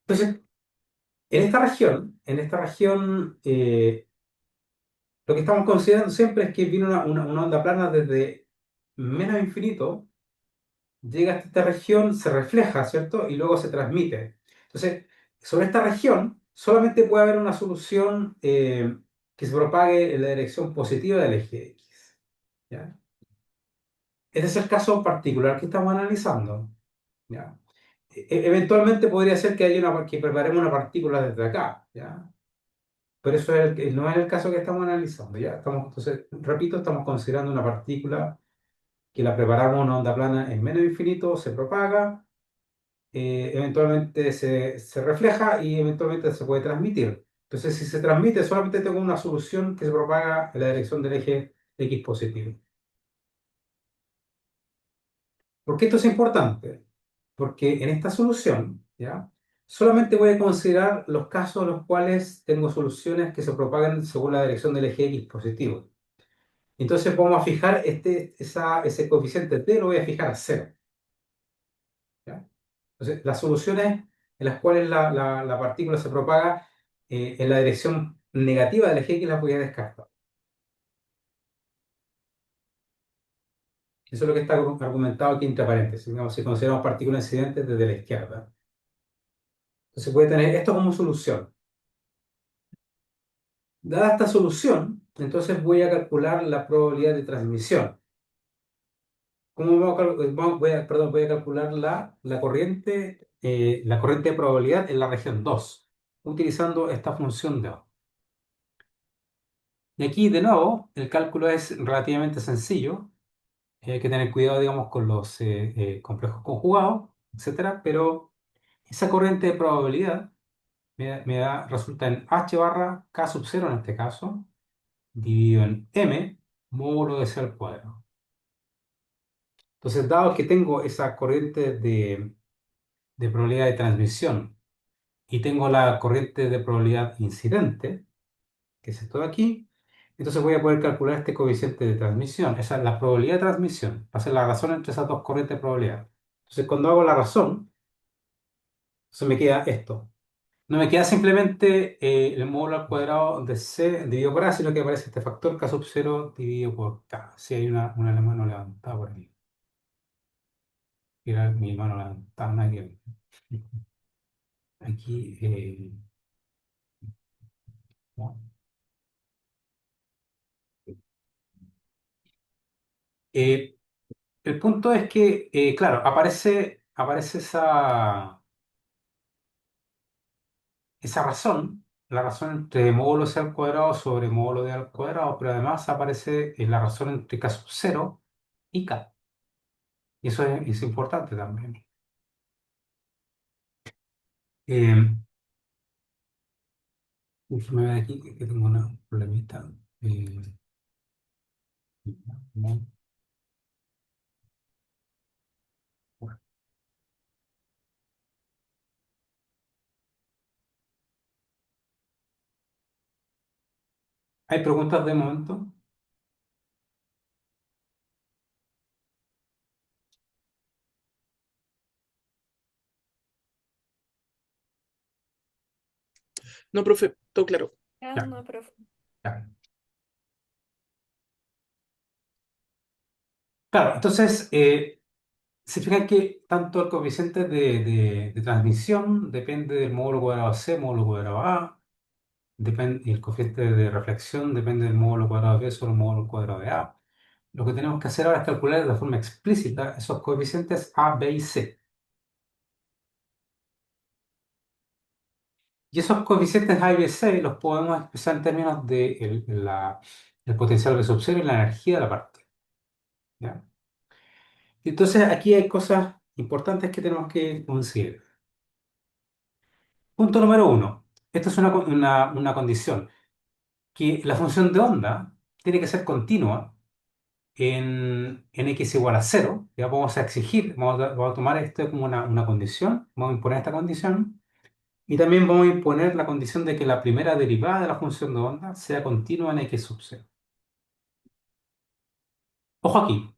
Entonces, en esta región, lo que estamos considerando siempre es que viene una onda plana desde menos infinito, llega hasta esta región, se refleja, ¿cierto? Y luego se transmite. Entonces, sobre esta región solamente puede haber una solución que se propague en la dirección positiva del eje X. ¿Ya? Ese es el caso particular que estamos analizando. ¿Ya? Eventualmente podría ser que, que preparemos una partícula desde acá. ¿Ya? Pero eso no es el caso que estamos analizando. ¿Ya? Entonces, repito, estamos considerando una partícula que la preparamos en una onda plana en menos infinito, se propaga, eventualmente se refleja y eventualmente se puede transmitir. Entonces, si se transmite, solamente tengo una solución que se propaga en la dirección del eje X positivo. ¿Por qué esto es importante? Porque en esta solución, ¿ya? Solamente voy a considerar los casos en los cuales tengo soluciones que se propagan según la dirección del eje X positivo. Entonces vamos a fijar ese coeficiente t, lo voy a fijar a cero. ¿Ya? Entonces, las soluciones en las cuales la partícula se propaga en la dirección negativa del eje X las voy a descartar. Eso es lo que está argumentado aquí entre paréntesis. Digamos, si consideramos partículas incidentes desde la izquierda. Entonces puede tener esto como solución. Dada esta solución, entonces voy a calcular la probabilidad de transmisión. ¿Cómo voy a calcular la corriente de probabilidad en la región 2 utilizando esta función de O? Y aquí, de nuevo, el cálculo es relativamente sencillo. Hay que tener cuidado, digamos, con los complejos conjugados, etcétera, pero esa corriente de probabilidad resulta en h barra k sub 0 en este caso, dividido en m módulo de c al cuadrado. Entonces, dado que tengo esa corriente de probabilidad de transmisión y tengo la corriente de probabilidad incidente, que es esto de aquí, entonces voy a poder calcular este coeficiente de transmisión. Esa es la probabilidad de transmisión. Va a ser la razón entre esas dos corrientes de probabilidad. Entonces, cuando hago la razón, entonces me queda esto. No me queda simplemente el módulo al cuadrado de C dividido por A, sino que aparece este factor K sub 0 dividido por K. Si hay una mano levantada por ahí. Mira mi mano levantada, nada que ver. Aquí, no. Eh, el punto es que, claro, aparece esa razón, la razón entre módulo C al cuadrado sobre módulo D al cuadrado, pero además aparece la razón entre K sub 0 y K. Y eso es importante también. Eh, Déjame ver aquí que tengo una problemita. No, bueno. ¿Hay preguntas de momento? No, profe, todo claro. Ya, Ya, no, profe. ya. Claro, entonces, se fijan que tanto el coeficiente de transmisión depende del módulo cuadrado C, módulo cuadrado A, y el coeficiente de reflexión depende del módulo cuadrado de B sobre el módulo cuadrado de A. Lo que tenemos que hacer ahora es calcular de forma explícita esos coeficientes A, B y C. Y esos coeficientes A y B, C los podemos expresar en términos de el potencial de subcero y la energía de la parte. ¿Ya? Entonces aquí hay cosas importantes que tenemos que considerar. Punto número uno. Esta es una condición, que la función de onda tiene que ser continua en x igual a cero. Ya vamos a exigir, vamos a tomar esto como una condición, vamos a imponer esta condición, y también vamos a imponer la condición de que la primera derivada de la función de onda sea continua en x sub cero. Ojo aquí,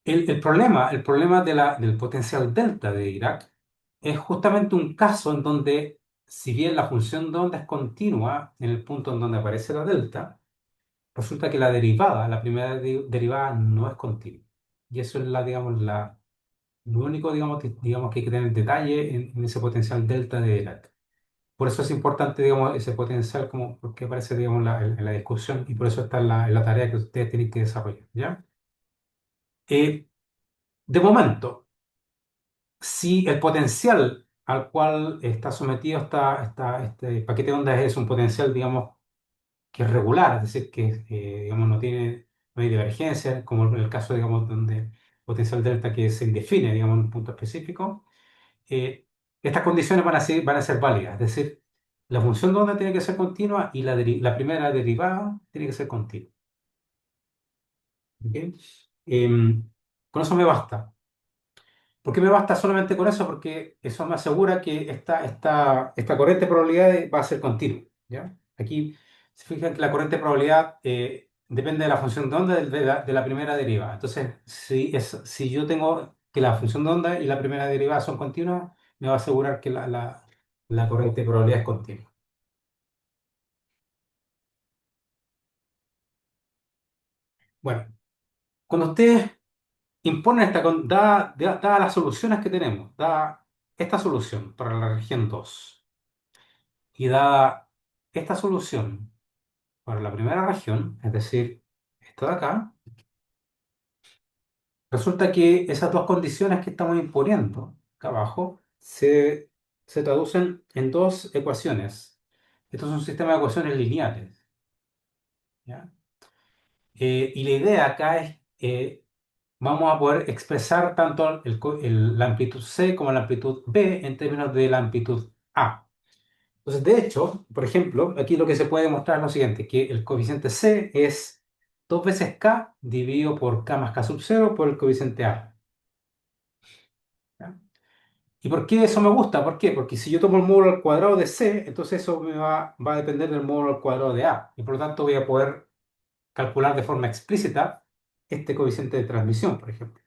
el problema del potencial delta de Dirac es justamente un caso en donde, si bien la función de onda es continua en el punto en donde aparece la delta, resulta que la derivada, la primera derivada no es continua. Y eso es digamos, lo único, digamos, que hay que tener detalle en ese potencial delta de Dirac. Por eso es importante, digamos, ese potencial, como, porque aparece, digamos, en la discusión, y por eso está en la tarea que ustedes tienen que desarrollar, ¿ya? Eh, de momento, si el potencial al cual está sometido este paquete de ondas es un potencial, digamos, que es regular, es decir, que digamos, no hay divergencia, como en el caso, digamos, donde potencial delta que se indefine, digamos, en un punto específico, eh, estas condiciones van a ser válidas, es decir, la función de onda tiene que ser continua y la primera derivada tiene que ser continua. ¿Ok? Con eso me basta. ¿Por qué me basta solamente con eso? Porque eso me asegura que esta corriente de probabilidades va a ser continua. ¿Ya? Aquí se fijan que la corriente de probabilidad depende de la función de onda de la primera derivada. Entonces, si yo tengo que la función de onda y la primera derivada son continuas, me va a asegurar que la corriente de probabilidad es continua. Bueno, cuando ustedes imponen dadas las soluciones que tenemos, dada esta solución para la región 2 y dada esta solución para la primera región, es decir, esta de acá, resulta que esas dos condiciones que estamos imponiendo acá abajo se traducen en dos ecuaciones. Esto es un sistema de ecuaciones lineales. ¿Ya? Y la idea acá es, vamos a poder expresar tanto la amplitud C como la amplitud B en términos de la amplitud A. Entonces, de hecho, por ejemplo, aquí lo que se puede demostrar es lo siguiente, que el coeficiente C es 2 veces K dividido por K más K sub 0 por el coeficiente A. ¿Ya? ¿Y por qué eso me gusta? ¿Por qué? Porque si yo tomo el módulo al cuadrado de C, entonces eso va a depender del módulo al cuadrado de A. Y por lo tanto voy a poder calcular de forma explícita este coeficiente de transmisión, por ejemplo.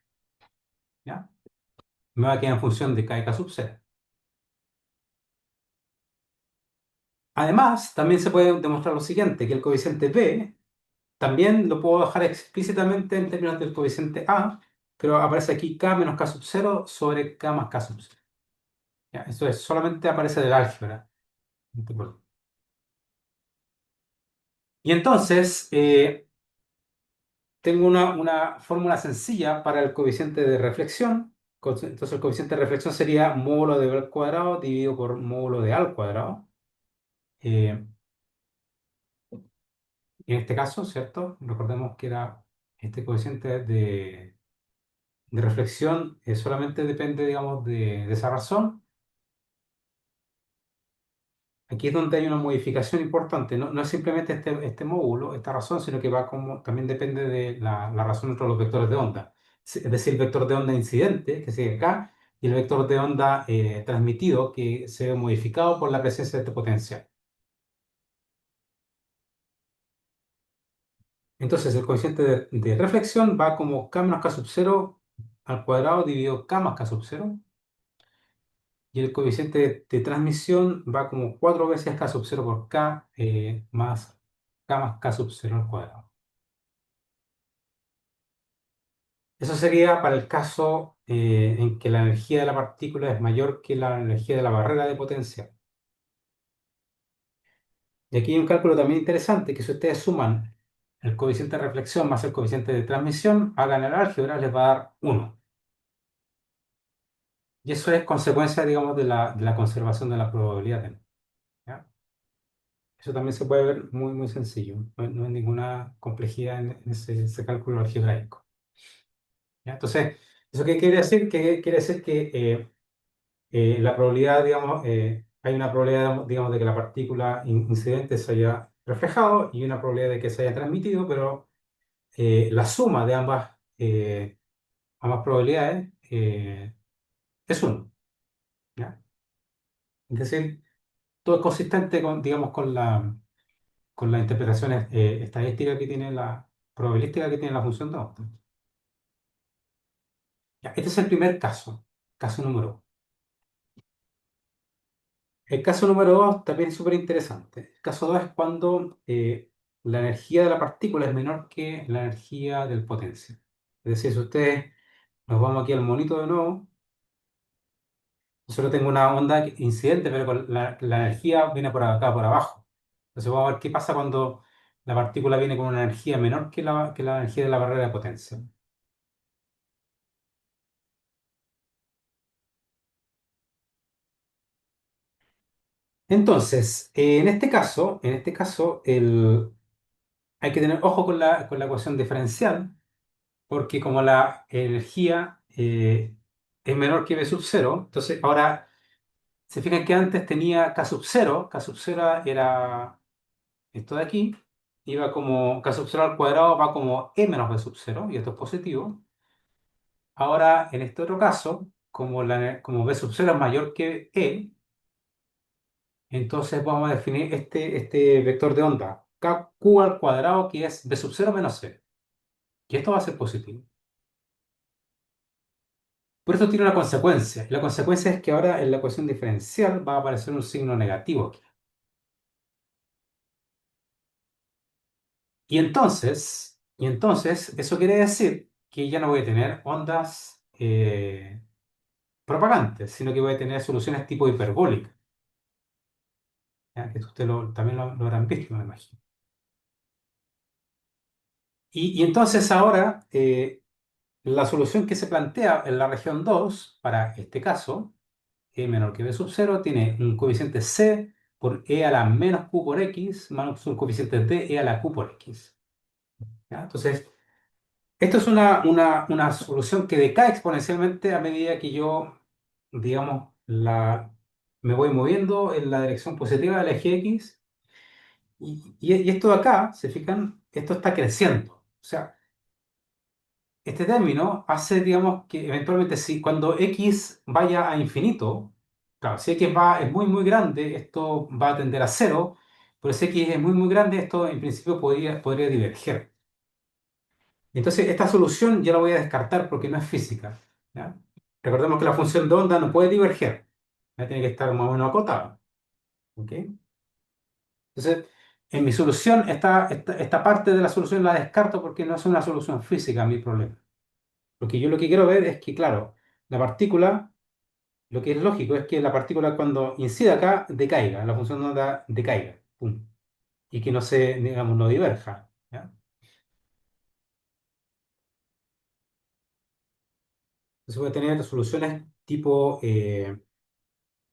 ¿Ya? Me va a quedar en función de K y K sub 0. Además, también se puede demostrar lo siguiente, que el coeficiente B también lo puedo dejar explícitamente en términos del coeficiente A, pero aparece aquí K menos K sub 0 sobre K más K sub 0. ¿Ya? Esto solamente aparece del álgebra. Y entonces, tengo una fórmula sencilla para el coeficiente de reflexión. Entonces, el coeficiente de reflexión sería módulo de B al cuadrado dividido por módulo de A al cuadrado. Eh, en este caso, ¿cierto? Recordemos que era este coeficiente de reflexión solamente depende, digamos, de esa razón. Aquí es donde hay una modificación importante. No es simplemente este módulo, esta razón, sino que también depende de la razón entre los vectores de onda. Es decir, el vector de onda incidente, que sigue acá, y el vector de onda transmitido, que se ve modificado por la presencia de este potencial. Entonces el coeficiente de reflexión va como k menos k sub 0 al cuadrado dividido k más k sub 0. Y el coeficiente de transmisión va como 4 veces k sub 0 por k más k más k sub 0 al cuadrado. Eso sería para el caso en que la energía de la partícula es mayor que la energía de la barrera de potencia. Y aquí hay un cálculo también interesante, que si ustedes suman el coeficiente de reflexión más el coeficiente de transmisión, hagan el álgebra, les va a dar 1. Y eso es consecuencia, digamos, de la conservación de la probabilidad. ¿Ya? Eso también se puede ver muy, muy sencillo. No hay ninguna complejidad en ese cálculo algebraico. ¿Ya? Entonces, ¿eso qué quiere decir? Que quiere decir que la probabilidad, digamos, hay una probabilidad, digamos, de que la partícula incidente se haya reflejado y una probabilidad de que se haya transmitido, pero la suma de ambas probabilidades es 1. ¿Ya? Es decir, todo es consistente con, digamos, con la interpretación estadística que tiene la probabilística que tiene la función de Austin. Ya, este es el primer caso, caso número 1. El caso número 2 también es súper interesante. El caso 2 es cuando la energía de la partícula es menor que la energía del potencial. Es decir, si ustedes nos vamos aquí al monito de nuevo, yo solo tengo una onda incidente, pero con la energía viene por acá, por abajo. Entonces vamos a ver qué pasa cuando la partícula viene con una energía menor que la energía de la barrera de potencia. Entonces, en este caso hay que tener ojo con la ecuación diferencial, porque como la energía es menor que V sub 0, entonces ahora se fijan que antes tenía K sub 0 era esto de aquí, iba como K sub 0 al cuadrado va como E menos V sub 0, y esto es positivo. Ahora, en este otro caso, como V sub 0 es mayor que E, entonces vamos a definir este vector de onda, KQ al cuadrado, que es V sub 0 menos E. Y esto va a ser positivo. Por esto tiene una consecuencia. Y la consecuencia es que ahora en la ecuación diferencial va a aparecer un signo negativo aquí. Y entonces, eso quiere decir que ya no voy a tener ondas propagantes, sino que voy a tener soluciones tipo hiperbólica. ¿Ya? Que ustedes también lo habrán visto, me imagino. Y entonces ahora, la solución que se plantea en la región 2 para este caso, E menor que B sub 0, tiene un coeficiente C por E a la menos Q por X, más un coeficiente de E a la Q por X. ¿Ya? Entonces, esto es una solución que decae exponencialmente a medida que yo, digamos, me voy moviendo en la dirección positiva del eje X. Y esto de acá, se fijan, esto está creciendo. O sea, este término hace, digamos, que eventualmente si cuando x vaya a infinito, claro, si x es muy, muy grande, esto va a tender a cero, pero si x es muy, muy grande, esto en principio podría diverger. Entonces, esta solución yo la voy a descartar porque no es física. ¿Ya? Recordemos que la función de onda no puede diverger, ya tiene que estar más o menos acotada. ¿Ok? Entonces, en mi solución, esta parte de la solución la descarto porque no es una solución física a mi problema. Porque yo lo que quiero ver es que, claro, la partícula, lo que es lógico es que la partícula cuando incida acá decaiga, la función de onda decaiga, pum, y que no se, digamos, no diverja. ¿Ya? Entonces voy a tener soluciones tipo de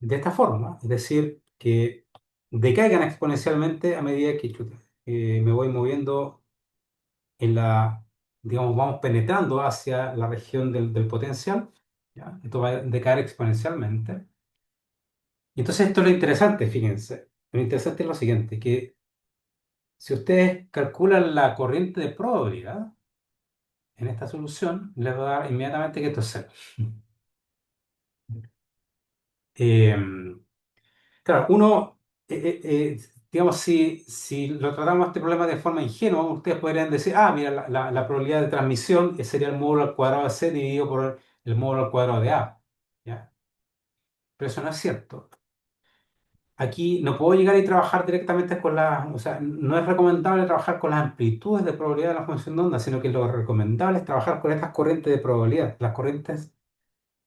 esta forma, es decir, que decaigan exponencialmente a medida que chuta, me voy moviendo digamos, vamos penetrando hacia la región del potencial. ¿Ya? Esto va a decaer exponencialmente. Y entonces esto es lo interesante, fíjense. Lo interesante es lo siguiente, que si ustedes calculan la corriente de probabilidad en esta solución, les va a dar inmediatamente que esto es cero. Eh, claro, uno digamos, si lo tratamos este problema de forma ingenua, ustedes podrían decir, ah, mira, la probabilidad de transmisión sería el módulo al cuadrado de C dividido por el módulo al cuadrado de A. ¿Ya? Pero eso no es cierto. Aquí no puedo llegar y trabajar directamente con las, o sea, no es recomendable trabajar con las amplitudes de probabilidad de la función de onda, sino que lo recomendable es trabajar con estas corrientes de probabilidad, las corrientes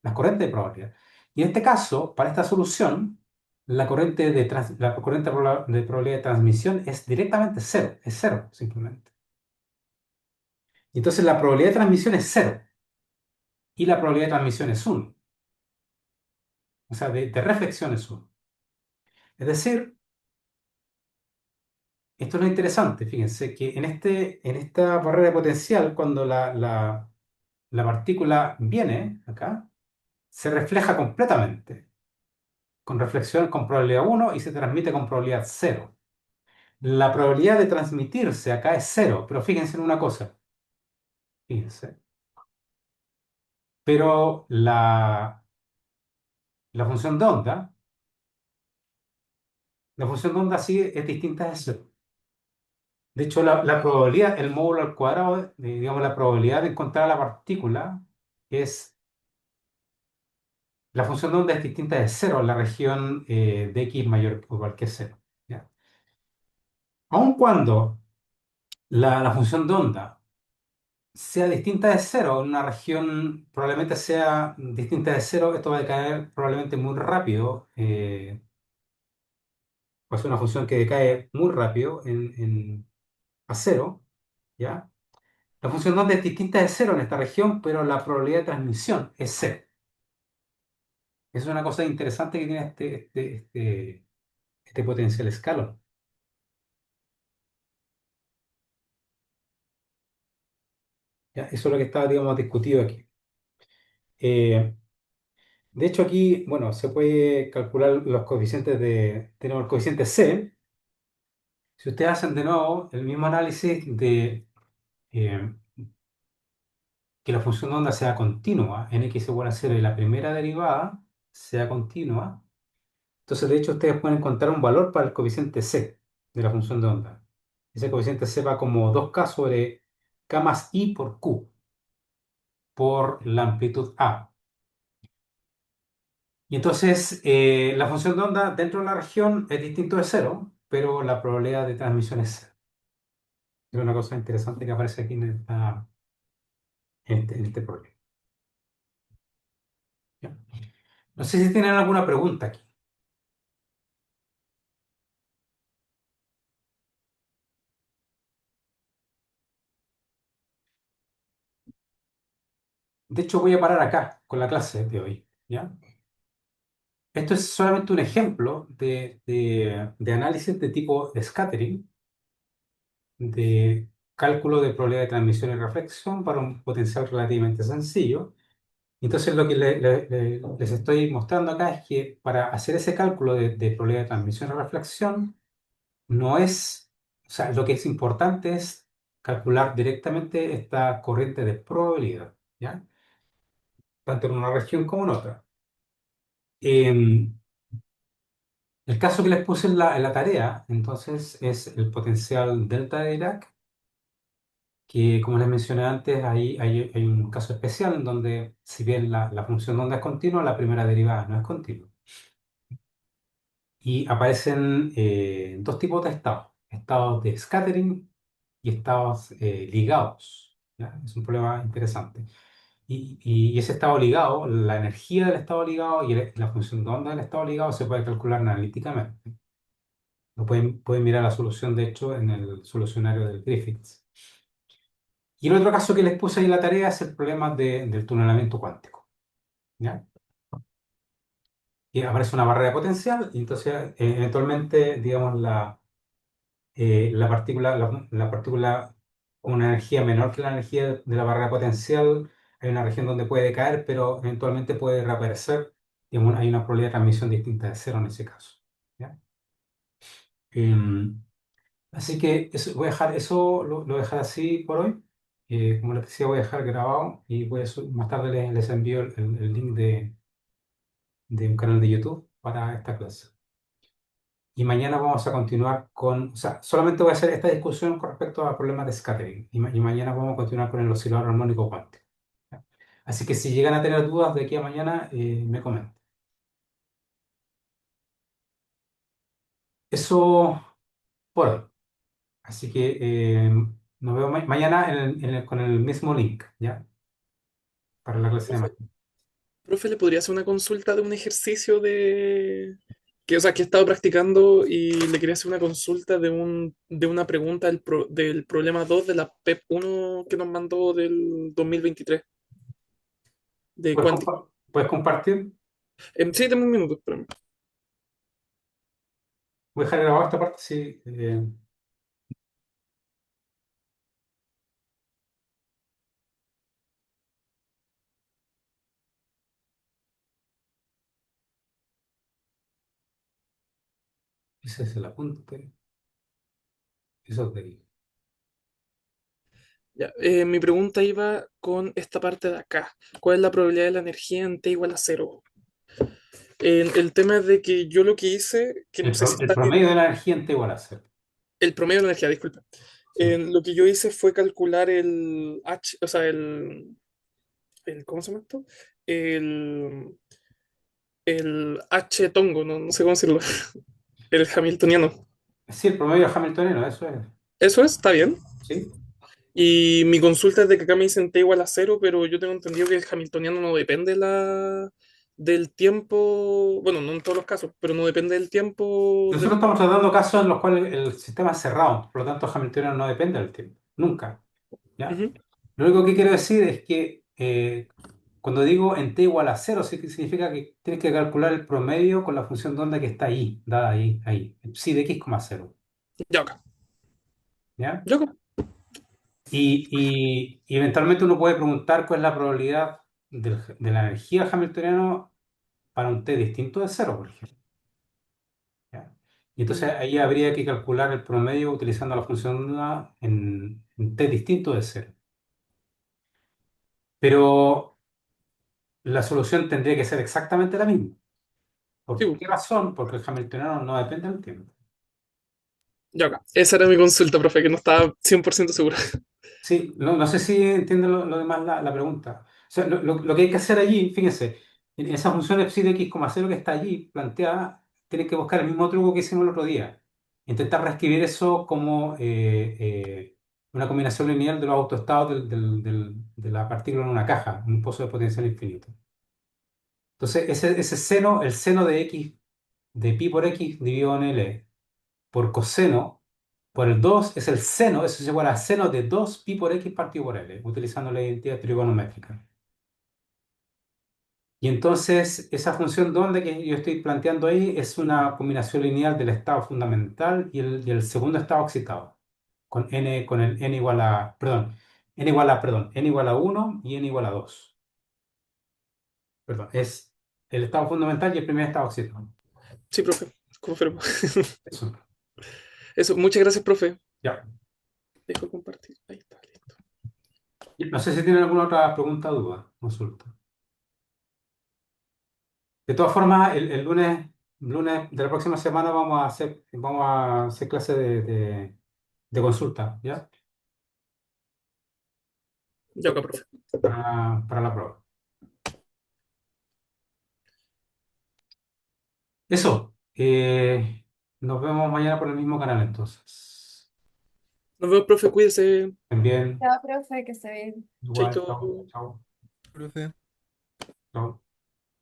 de probabilidad. Y en este caso, para esta solución, la corriente de probabilidad de transmisión es directamente cero, es cero simplemente. Y entonces la probabilidad de transmisión es cero y la probabilidad de transmisión es uno, o sea, de reflexión es uno. Es decir, esto es lo interesante, fíjense que en esta barrera potencial, cuando la partícula viene acá, se refleja completamente, con reflexión con probabilidad uno y se transmite con probabilidad cero. La probabilidad de transmitirse acá es cero, pero fíjense en una cosa, fíjense. Pero la función de onda, la función de onda sí es distinta de cero. De hecho, la probabilidad, el módulo al cuadrado, digamos, la probabilidad de encontrar la partícula es, la función de onda es distinta de cero en la región de x mayor o igual que cero. ¿Ya? Aun cuando la función de onda sea distinta de cero, en una región probablemente sea distinta de cero, esto va a decaer probablemente muy rápido, va a ser una función que decae muy rápido a cero, ¿ya? La función de onda es distinta de cero en esta región, pero la probabilidad de transmisión es cero. Esa es una cosa interesante que tiene este potencial escalón. ¿Ya? Eso es lo que está, digamos, discutido aquí. Eh, de hecho, aquí, bueno, se puede calcular los coeficientes tenemos el coeficiente C. Si ustedes hacen de nuevo el mismo análisis de eh, que la función de onda sea continua, en x igual a cero y la primera derivada sea continua, entonces de hecho ustedes pueden encontrar un valor para el coeficiente c de la función de onda. Ese coeficiente c va como 2k sobre k más i por q por la amplitud a. Y entonces la función de onda dentro de la región es distinto de cero, pero la probabilidad de transmisión es cero. Es una cosa interesante que aparece aquí en este problema. ¿Ya? No sé si tienen alguna pregunta aquí. De hecho, voy a parar acá con la clase de hoy, ¿ya? Esto es solamente un ejemplo de análisis de tipo de scattering, de cálculo de probabilidad de transmisión y reflexión para un potencial relativamente sencillo. Entonces, lo que les estoy mostrando acá es que para hacer ese cálculo de probabilidad de transmisión y reflexión, no es, o sea, lo que es importante es calcular directamente esta corriente de probabilidad, ¿ya? Tanto en una región como en otra. Em, el caso que les puse en la tarea, entonces, es el potencial delta de Dirac, que como les mencioné antes, ahí hay un caso especial en donde, si bien la función de onda es continua, la primera derivada no es continua. Y aparecen dos tipos de estados, estados de scattering y estados ligados. ¿Ya? Es un problema interesante. Y ese estado ligado, la energía del estado ligado y la función de onda del estado ligado se puede calcular analíticamente. Pueden mirar la solución, de hecho, en el solucionario del Griffiths. Y el otro caso que les puse ahí en la tarea es el problema del tunelamiento cuántico. ¿Ya? Y aparece una barrera potencial y entonces eventualmente, digamos, la partícula con una energía menor que la energía de la barrera potencial, hay una región donde puede caer, pero eventualmente puede reaparecer. Digamos, hay una probabilidad de transmisión distinta de cero en ese caso. ¿Ya? Em, Así que lo voy a dejar así por hoy. Como les decía, voy a dejar grabado y más tarde les envío el link de un canal de YouTube para esta clase. y mañana vamos a continuar con, o sea, solamente voy a hacer esta discusión con respecto a problemas de scattering y mañana vamos a continuar con el oscilador armónico cuántico. ¿Ya? Así que si llegan a tener dudas de aquí a mañana, me comentan. Eso por hoy. Así que nos vemos mañana con el mismo link, ¿ya? Para la clase de Profe, mañana. profe, ¿le podría hacer una consulta de un ejercicio que, o sea, que he estado practicando y le quería hacer una consulta de una pregunta del problema 2 de la PEP 1 que nos mandó del 2023 de cuántica? ¿Puedes compartir? Sí, tengo un minuto, espérame. Voy a dejar grabado esta parte, sí. Ese es el apunte. Eso es de ahí. Ya, mi pregunta iba con esta parte de acá. ¿Cuál es la probabilidad de la energía en T igual a cero? El tema es de que yo lo que hice, que no sé si El está bien, promedio de la energía en T igual a cero. el promedio de la energía, disculpa. Sí. Lo que yo hice fue calcular el H, o sea, ¿cómo se llama esto? El, el H tongo, no, no sé cómo decirlo, el hamiltoniano. Sí, el promedio hamiltoniano, eso es. Eso está bien. Sí. Y mi consulta es de que acá me dicen T igual a cero, pero yo tengo entendido que el hamiltoniano no depende del tiempo, bueno, no en todos los casos, pero no depende del tiempo Nosotros del... estamos tratando casos en los cuales el sistema es cerrado, por lo tanto hamiltoniano no depende del tiempo. Nunca. ¿Ya? Ujú. Lo único que quiero decir es que cuando digo en t igual a cero, sí que significa que tienes que calcular el promedio con la función de onda que está ahí, dada ahí. Psi de x, cero. Ya acá, ¿Ya? ya acá. Y eventualmente uno puede preguntar cuál es la probabilidad de la energía hamiltoniana para un t distinto de cero, por ejemplo. ¿Ya? Y entonces Mm, ahí habría que calcular el promedio utilizando la función de onda en t distinto de cero. Pero la solución tendría que ser exactamente la misma. sí, ¿Por bu, qué razón? Porque el hamiltoniano no depende del tiempo. ya acá. Esa era mi consulta, profe, que no estaba 100% segura. Sí, no sé si entiende lo demás la pregunta. O sea, lo que hay que hacer allí, fíjense, en esa función psi de x, cero que está allí planteada, tiene que buscar el mismo truco que hicimos el otro día. Intentar reescribir eso como una combinación lineal de los autoestados de la partícula en una caja, un pozo de potencial infinito. Entonces, ese seno, el seno de x, de pi por x dividido en L por coseno, por el 2 es el seno, eso es igual a seno de 2 pi por x partido por L, utilizando la identidad trigonométrica. Y entonces esa función de onda que yo estoy planteando ahí es una combinación lineal del estado fundamental y el segundo estado excitado, con el n igual a, perdón, n igual a 1 y n igual a 2. Perdón, es el estado fundamental y el primer estado excitado. Sí, profe, confirmo. Eso. Eso, muchas gracias, profe. Ya. Dejo compartir. Ahí está, listo. No sé si tienen alguna otra pregunta o duda, consulta. De todas formas, el lunes de la próxima semana vamos a hacer clase de consulta, ¿ya? Ya acá, profe. Para la prueba. Eso. Nos vemos mañana por el mismo canal, entonces. Nos vemos, profe, cuídese. También, Chao, profe, que se ve. igual, Chaito. chao, chao, Profe. chao.